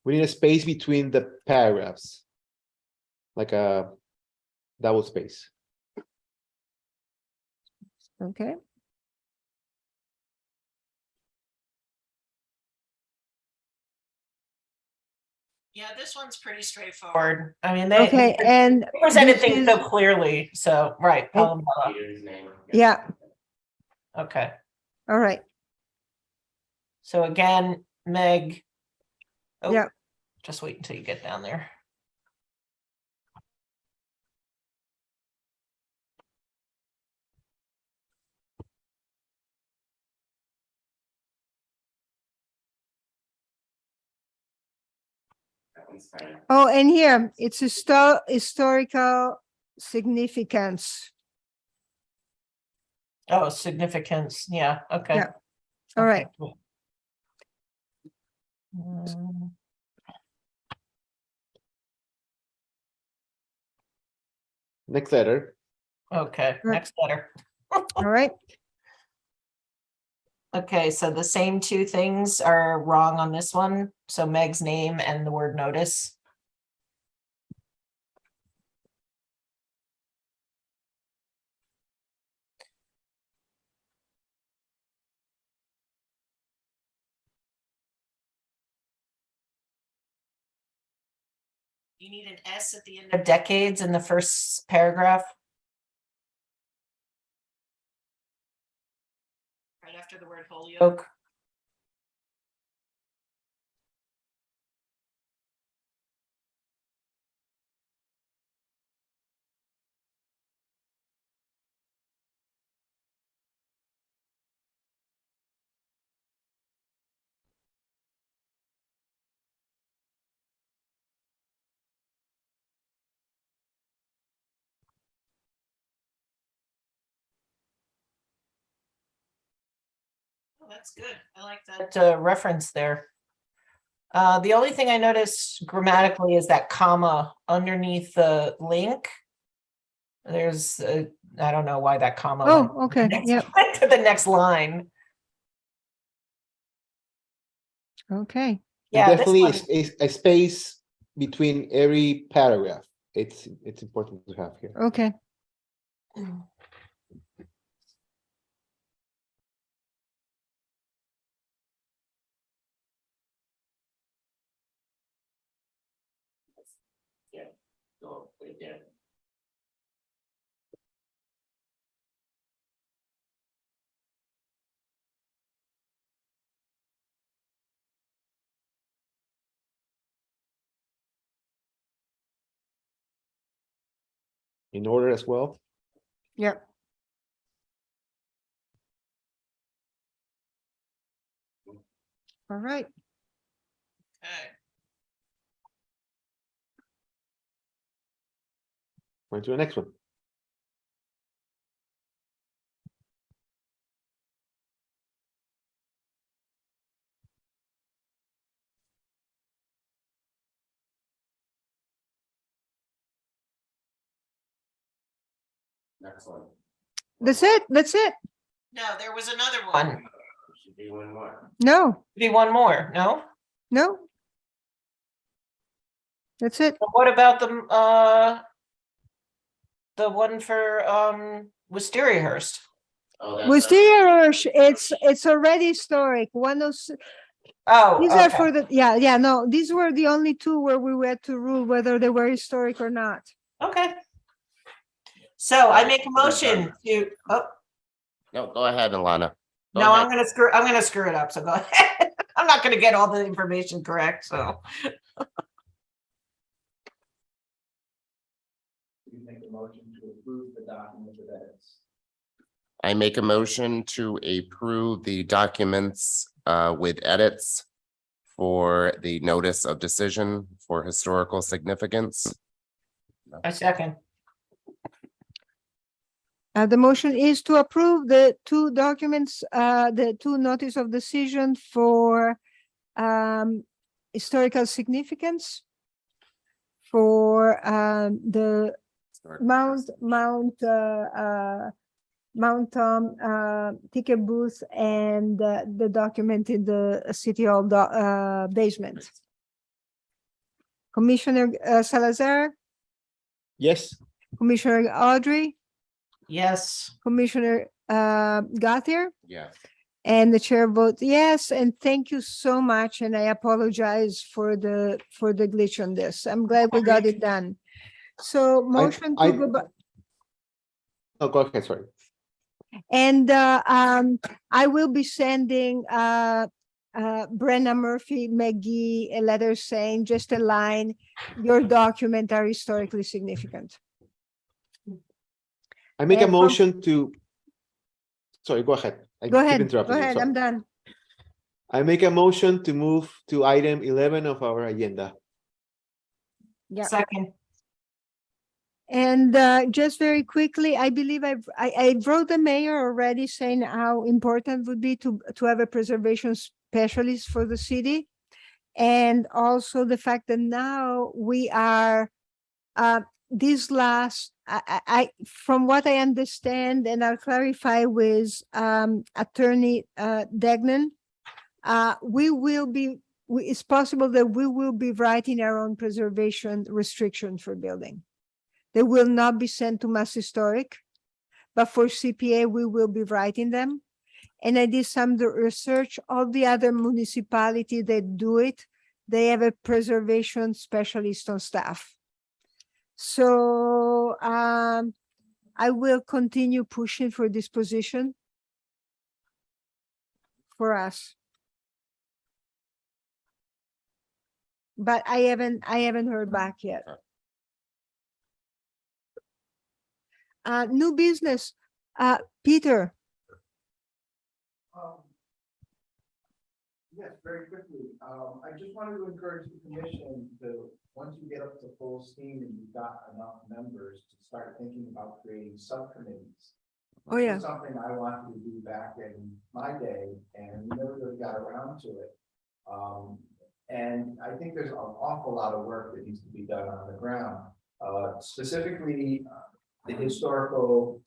We need a space between the paragraphs, like a double space. Okay. Yeah, this one's pretty straightforward. I mean, they Okay. And presented this things is- so clearly. So, right. And- Paula. Peter's name. Yeah. Okay. All right. So again, Meg. Oh, Yeah. Just wait until you get down there. Oh, and here, it's historical significance. Oh, significance. Yeah, okay. Yeah. All right. Okay, cool. Next letter. Okay, Right. next letter. All right. Okay, so the same two things are wrong on this one. So Meg's name and the word notice. You need an S at the end of decades in the first paragraph. Right after the word Holyoke. Oh, that's good. I like that reference there. The only thing I noticed grammatically is that comma underneath the link. There's, I don't know why that comma. went Oh, okay. next- Yep. went to the next line. Okay. Yeah, this Definitely one, a space between every paragraph. It's important to have here. Okay. In order as well. Yep. All right. okay. On to the next one. Next one. That's it. That's it. No, there was another one. Should be one more. No, Be one more, no? no. That's it. What about the one for Wisteriahurst? Oh, that's. Wisteria, it's already historic. One of, Oh, these are okay. for the, yeah, no, these were the only two where we had to rule whether they were historic or not. Okay. So I make a motion to, oh, No, go ahead, Alana. Go no, ahead. I'm gonna screw it up, so go ahead. I'm not gonna get all the information correct, so. You make a motion to approve the document of edits. I make a motion to approve the documents with edits for the notice of decision for historical significance. I second. The motion is to approve the two documents, the two notice of decision for historical significance for the Mount Tom ticket booth and the document in the City Hall basement. Commissioner Salazar, Yes. Commissioner Audrey, Yes. Commissioner Gauthier, Yes. and the chair votes yes, and thank you so much, and I apologize for the glitch on this. I'm glad we got it done. So motion to go back. Oh, go ahead, sorry. And I will be sending Brenna Murphy McGee a letter saying just a line, your document are historically significant. I make a And from- motion to. Sorry, go ahead. I Go keep ahead, go interrupting you, ahead, sorry. I'm done. I make a motion to move to item 11 of our agenda. Yeah. Second. And just very quickly, I believe I wrote the mayor already saying how important would be to have a preservation specialist for the city. And also the fact that now we are, these last, from what I understand, and I'll clarify with Attorney Degnan, we will be, it's possible that we will be writing our own preservation restrictions for building. They will not be sent to Mass Historic, but for CPA, we will be writing them. And I did some research. All the other municipalities that do it, they have a preservation specialist on staff. So I will continue pushing for this position for us. But I haven't heard back yet. New business, Peter. Yes, very quickly. I just wanted to encourage the commission to, once you get up to full steam and you've got enough members, to start thinking about creating subcommittees. Oh, yeah. This is something I wanted to do back in my day, and we never really got around to it. And I think there's an awful lot of work that needs to be done on the ground. Specifically, the historical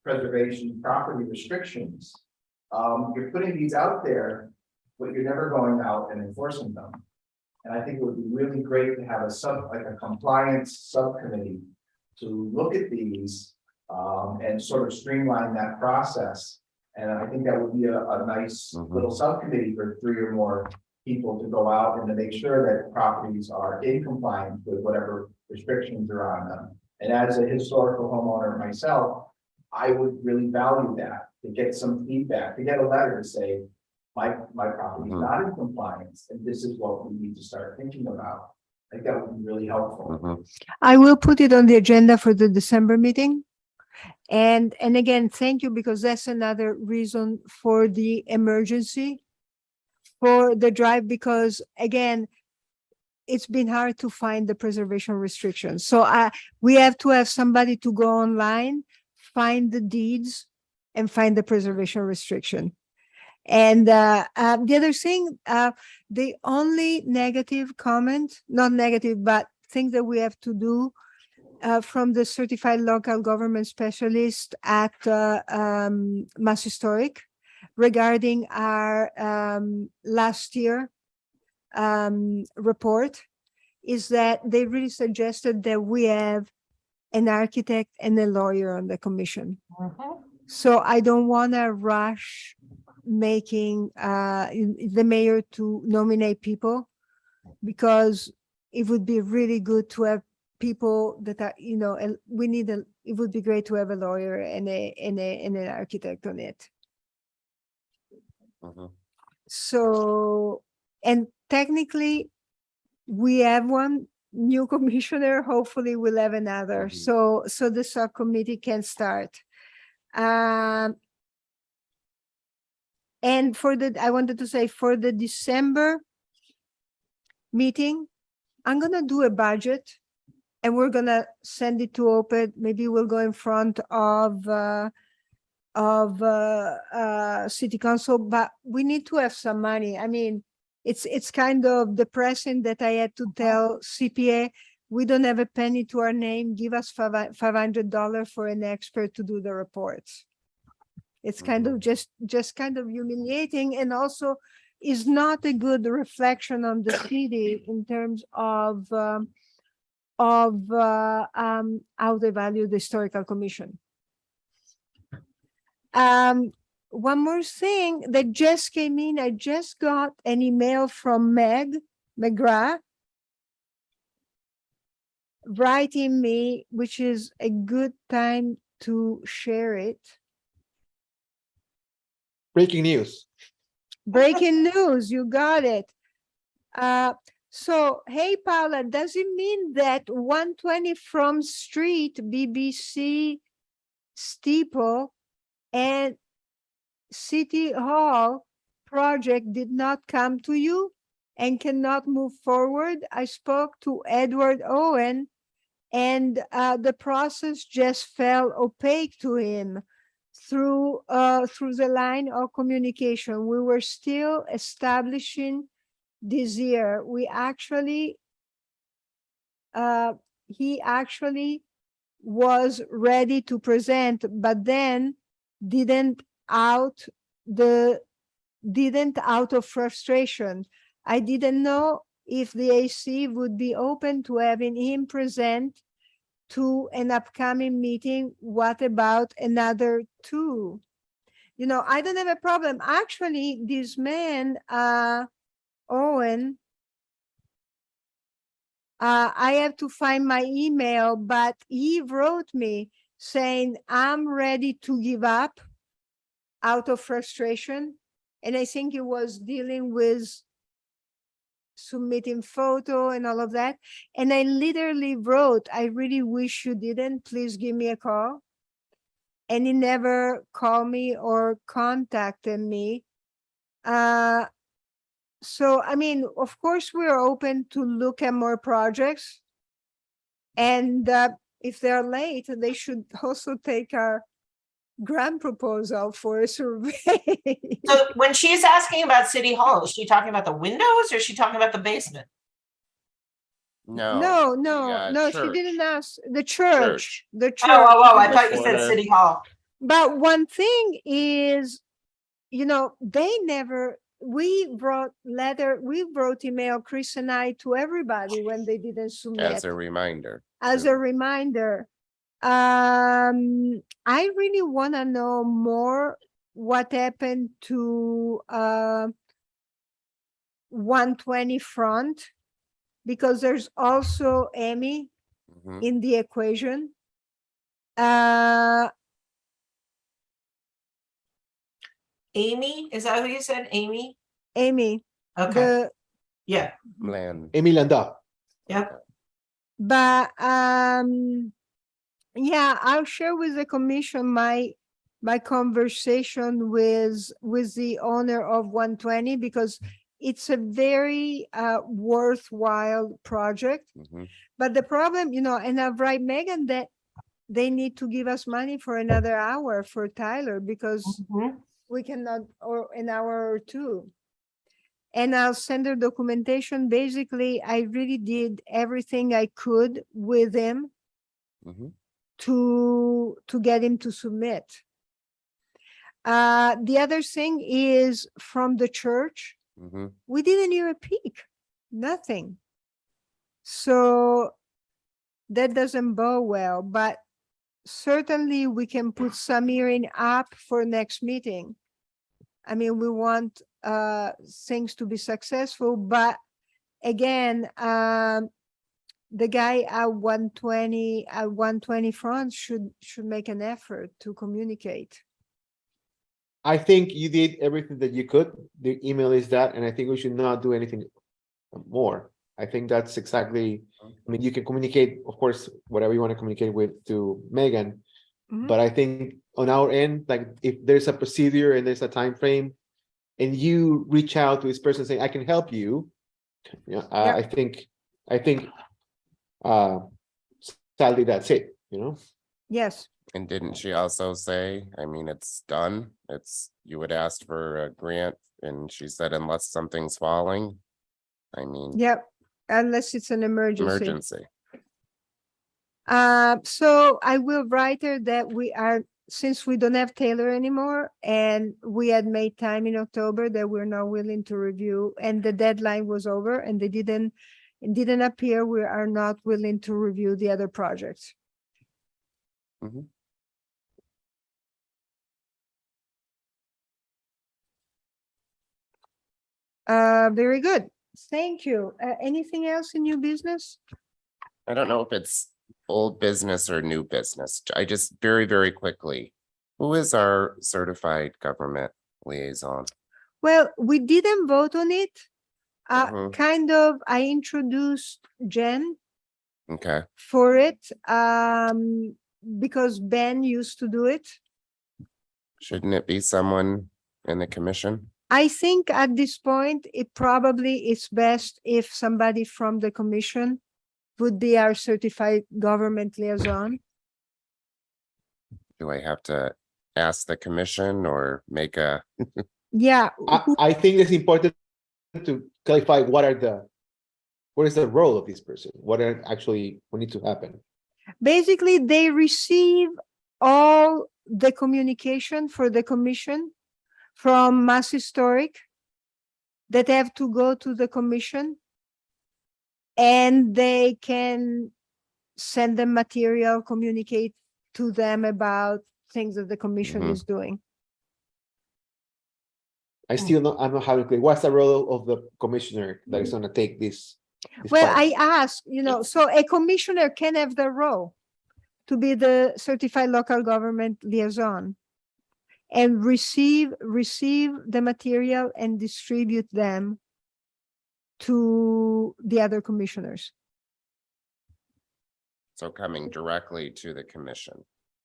preservation property restrictions. You're putting these out there, but you're never going out and enforcing them. And I think it would be really great to have a compliance subcommittee to look at these and sort of streamline that process. And I think that would be a nice little subcommittee for 3 or more people to go out and to make sure that properties are in compliance with whatever restrictions are on them. And as a historical homeowner myself, I would really value that, to get some feedback, to get a letter to say, my property is not in compliance, and this is what we need to start thinking about. I think that would be really helpful. I will put it on the agenda for the December meeting. And again, thank you, because that's another reason for the emergency for the drive, because again, it's been hard to find the preservation restrictions. So we have to have somebody to go online, find the deeds, and find the preservation restriction. And the other thing, the only negative comment, not negative, but thing that we have to do from the certified local government specialist at Mass Historic regarding our last year report is that they really suggested that we have an architect and a lawyer on the commission. So I don't want to rush making the mayor to nominate people, because it would be really good to have people that are, you know, and we need it would be great to have a lawyer and an architect on it. So, and technically we have one new commissioner, hopefully we'll have another. So the subcommittee can start. And I wanted to say for the December meeting, I'm gonna do a budget and we're gonna send it to OPED. Maybe we'll go in front of city council, but we need to have some money. I mean, it's kind of depressing that I had to tell CPA, we don't have a penny to our name, give us $500 for an expert to do the reports. It's kind of just kind of humiliating, and also is not a good reflection on the city in terms of how they value the historical commission. One more thing that just came in, I just got an email from Meg McGrath writing me, which is a good time to share it. Breaking news. Breaking news, you got it. So, hey, Paula, does it mean that 120 From Street, BBC steeple and City Hall project did not come to you? and cannot move forward. I spoke to Edward Owen, and the process just fell opaque to him through the line of communication. We were still establishing this year. He actually was ready to present, but then didn't out of frustration. I didn't know if the AC would be open to having him present to an upcoming meeting. What about another two? You know, I don't have a problem. Actually, this man, Owen, I have to find my email, but he wrote me saying, I'm ready to give up out of frustration. And I think he was dealing with submitting photo and all of that. And I literally wrote, I really wish you didn't, please give me a call. And he never called me or contacted me. So, I mean, of course, we're open to look at more projects. And if they're late, they should also take our grant proposal for a survey. So when she's asking about City Hall, is she talking about the windows or is she talking about the basement? No. No, she church. didn't ask. The church, the church. Oh, I The thought you said corner. City Hall. But one thing is, you know, we wrote email, Chris and I, to everybody when they didn't submit. As a reminder. As too. a reminder. I really want to know more what happened to 120 front, because there's also Amy Mhm. in the equation. Amy, is that who you said? Amy? Amy, Okay, yeah, Land. Emil Landa. yep. but yeah, I'll share with the commission my conversation with the owner of 120, because it's a very worthwhile project. Mhm. But the problem, you know, and I've write Megan that they need to give us money for another hour for Tyler, because Mhm. we cannot, or an hour or two. And I'll send her documentation. Basically, I really did everything I could with him Mhm. to get him to submit. The other thing is from the church, Mhm. we didn't hear a peep, nothing. So that doesn't bode well, but certainly we can put some hearing up for next meeting. I mean, we want things to be successful, but again, the guy at 120 front should make an effort to communicate. I think you did everything that you could. The email is that, and I think we should not do anything more. I think that's exactly, I mean, you can communicate, of course, whatever you want to communicate with to Megan. Mhm. But I think on our end, like if there's a procedure and there's a time frame, and you reach out to this person saying, I can help you. Yeah, Yeah. I think sadly, that's it, you know? Yes, And didn't she also say, I mean, it's done, you would ask for a grant, and she said unless something's falling, I mean, yep, unless it's an emergency. So I will write her that since we don't have Taylor anymore, and we had made time in October, that we're not willing to review, and the deadline was over and it didn't appear, we are not willing to review the other projects. Mhm. Very good. Thank you. Anything else in new business? I don't know if it's old business or new business. I just very, very quickly, who is our certified government liaison? Well, we didn't vote on it. Mhm. Kind of, I introduced Jen Okay, for it, because Ben used to do it. shouldn't it be someone in the commission? I think at this point, it probably is best if somebody from the commission would be our certified government liaison. Do I have to ask the commission or make a, Yeah, I think it's important to clarify what is the role of this person? What need to happen? basically, they receive all the communication for the commission from Mass Historic that have to go to the commission. And they can send them material, communicate to them about things that the commission Mhm. is doing. I'm not having clear. What's the role of the commissioner that is gonna take this? Well, part? I asked, so a commissioner can have the role to be the certified local government liaison and receive the material and distribute them to the other commissioners. so coming directly to the commission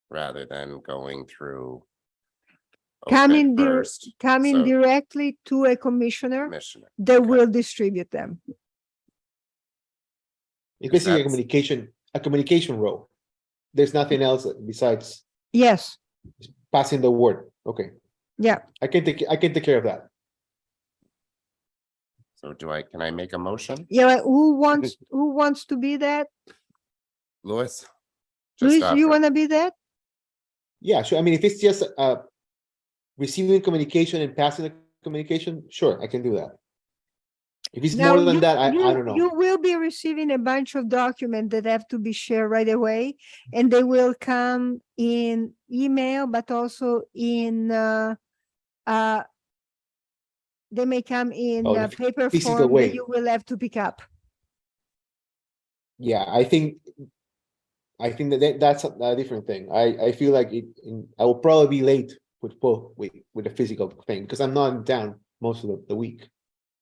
rather than going through Coming OPEC first, so directly to a commissioner commissioner. that Okay. will distribute them. It's basically that's- a communication role. There's nothing else besides Yes, passing the word. Okay, yeah. I can take care of that. So can I make a motion? Yeah, like, who wants to be that? Louis? Just Luis, you offer. wanna be that? Yeah, sure. I mean, if it's just receiving communication and passing the communication, sure, I can do that. If it's Now, more than that, I don't know. You will be receiving a bunch of documents that have to be shared right away, and they will come in email, but also in they may come in Oh, the paper physical form that way. you will have to pick up. Yeah, I think that's a different thing. I feel like I will probably be late with the physical thing because I'm not in town most of the week. Yeah.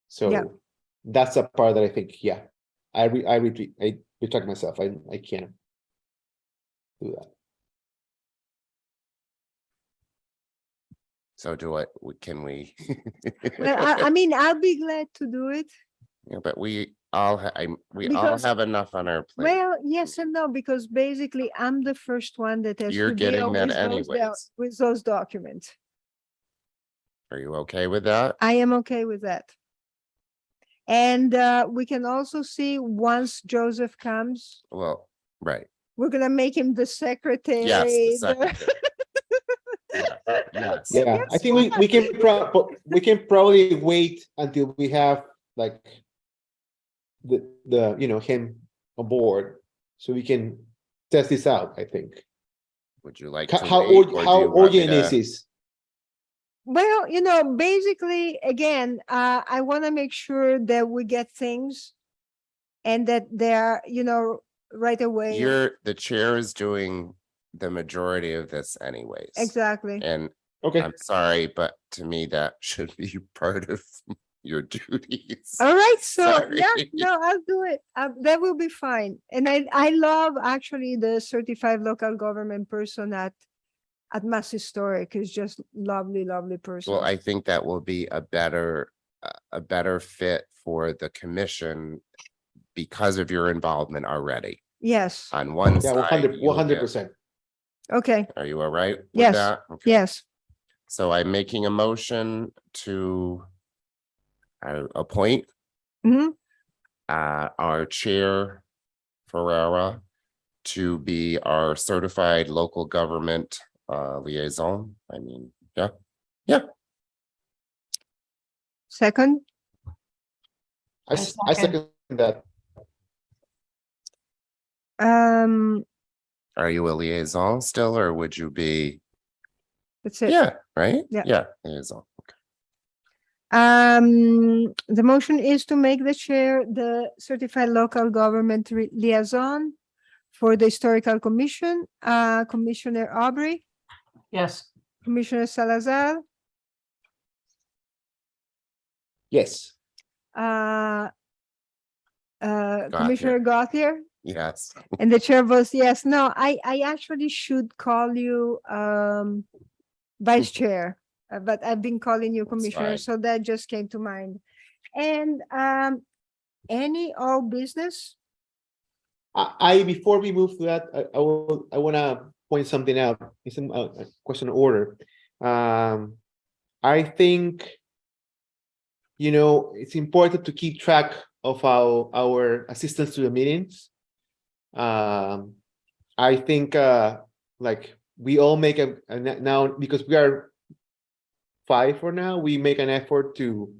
So that's a part that I think, yeah, I retract myself. I can't do that. So can we? Well, I mean, I'll be glad to do it. Yeah, but we all Because- have enough on our plate. Well, yes and no, because basically I'm the first one that has You're to getting deal that with anyways. with those documents. Are you okay with that? I am okay with that. And we can also see once Joseph comes, Well, right. we're gonna make him the secretary. Yes, the the- secretary. Yes. Yeah, I Guess think what? we can probably wait until we have like the him on board so we can test this out, I think. Would you like How to how wait, or do how you want me urgent is to- this? Well, basically, again, I want to make sure that we get things and that they're, right away. The chair is doing the majority of this anyways. Exactly. And Okay, I'm sorry, but to me, that should be part of your duties. All right, so yeah, Sorry. no, I'll do it. That will be fine. And I love actually the certified local government person at Mass Historic is just lovely, lovely person. Well, I think that will be a better fit for the commission because of your involvement already. Yes, On one yeah, side. you'll get- 100%. okay, Are you all right with Yes, that? Okay. yes, So I'm making a motion to appoint Mhm. Our chair, Ferrera, to be our certified local government liaison. I mean, yeah, second, I second that. are you a liaison still, or would you be? that's it. Yeah, right? Yeah. Yeah, liaison. Okay. The motion is to make the chair the certified local government liaison for the historical commission, Commissioner Aubrey, Yes, Commissioner Salazar, Yes, Commissioner Gauthier, Yes. and the chair votes yes. No, I actually should call you vice chair. But I've been calling you That's commissioner, fine. so that just came to mind. And any old business? Before we move to that, I wanna point something out. It's a question of order. I think, it's important to keep track of our assistance to the meetings. I think, like, we all make now, because we are 5 for now, we make an effort to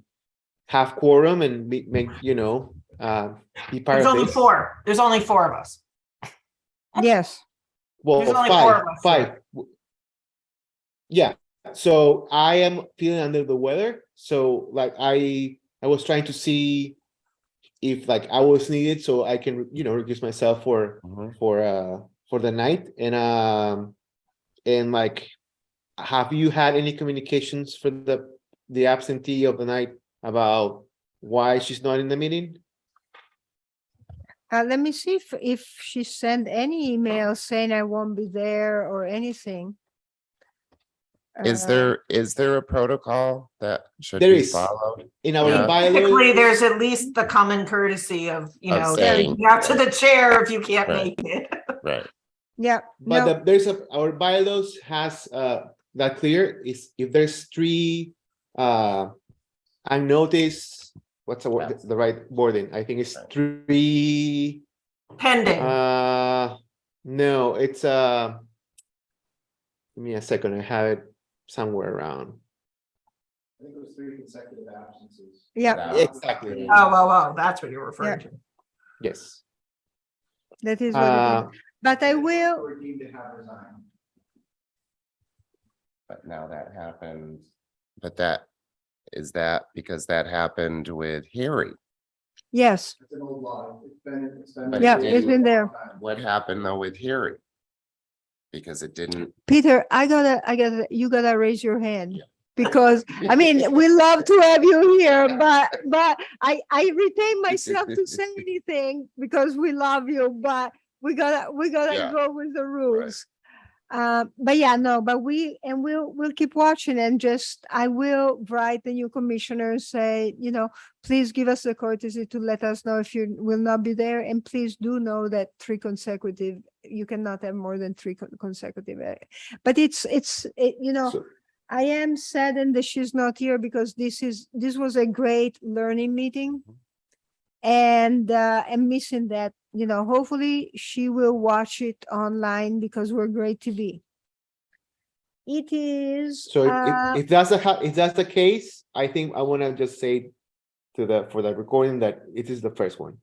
have quorum and make, be part There's of only this. 4. There's only 4 of us. Yes, Well, There's only 4 five, of us. five. Yeah, so I am feeling under the weather, so like I was trying to see if like I was needed, so I can, reduce myself for Mhm. for the night. And like, have you had any communications for the absentee of the night about why she's not in the meeting? let me see if she sent any email saying I won't be there or anything. Is Uh, there a protocol that should There be is. followed? In our Yeah. Typically, bylaws, there's at least the common courtesy of, saying, reaching out to the chair if you can't Right. make it. Right. Yeah, but no, there's our bylaws has that clear is if there's 3 unnoticed, what's the right wording? I think it's Right. 3 Pending. no, it's give me a second, I have it somewhere around. I think it was 3 consecutive absences. yeah, Exactly. Oh, that's what you're referring to. Yes. that is what it is. But I will, Were deemed to have resigned. But now that happened, but that because that happened with Harry. yes, It's an old law. It's been. But yeah, it it's been there. What happened though with Harry? Because it didn't. Peter, you gotta raise your hand. Because, I mean, we love to have you here, but I retain myself to say anything because we love you, but we gotta Yeah. go with the rules. But yeah, no, but we'll keep watching and I will write the new commissioner and say, please give us the courtesy to let us know if you will not be there. And please do know that 3 consecutive, you cannot have more than 3 consecutive. But So- I am saddened that she's not here because this was a great learning meeting. And I'm missing that, hopefully she will watch it online because we're great TV. It is, So if that's the case, I think I want to just say for the recording that it is the first one.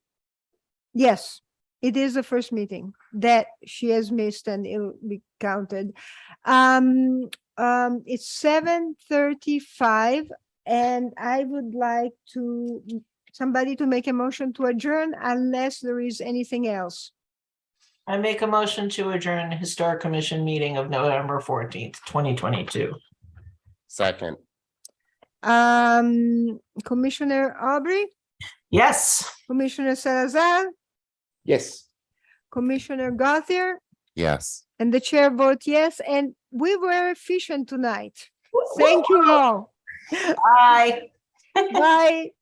yes, it is the first meeting that she has missed and it will be counted. It's 7:35 and I would like somebody to make a motion to adjourn unless there is anything else. I make a motion to adjourn Historic Commission meeting of November 14th, 2022. Second. Commissioner Aubrey, Yes. Commissioner Salazar, Yes. Commissioner Gauthier, Yes. and the chair votes yes, and we were efficient tonight. Thank you all. Bye. Bye.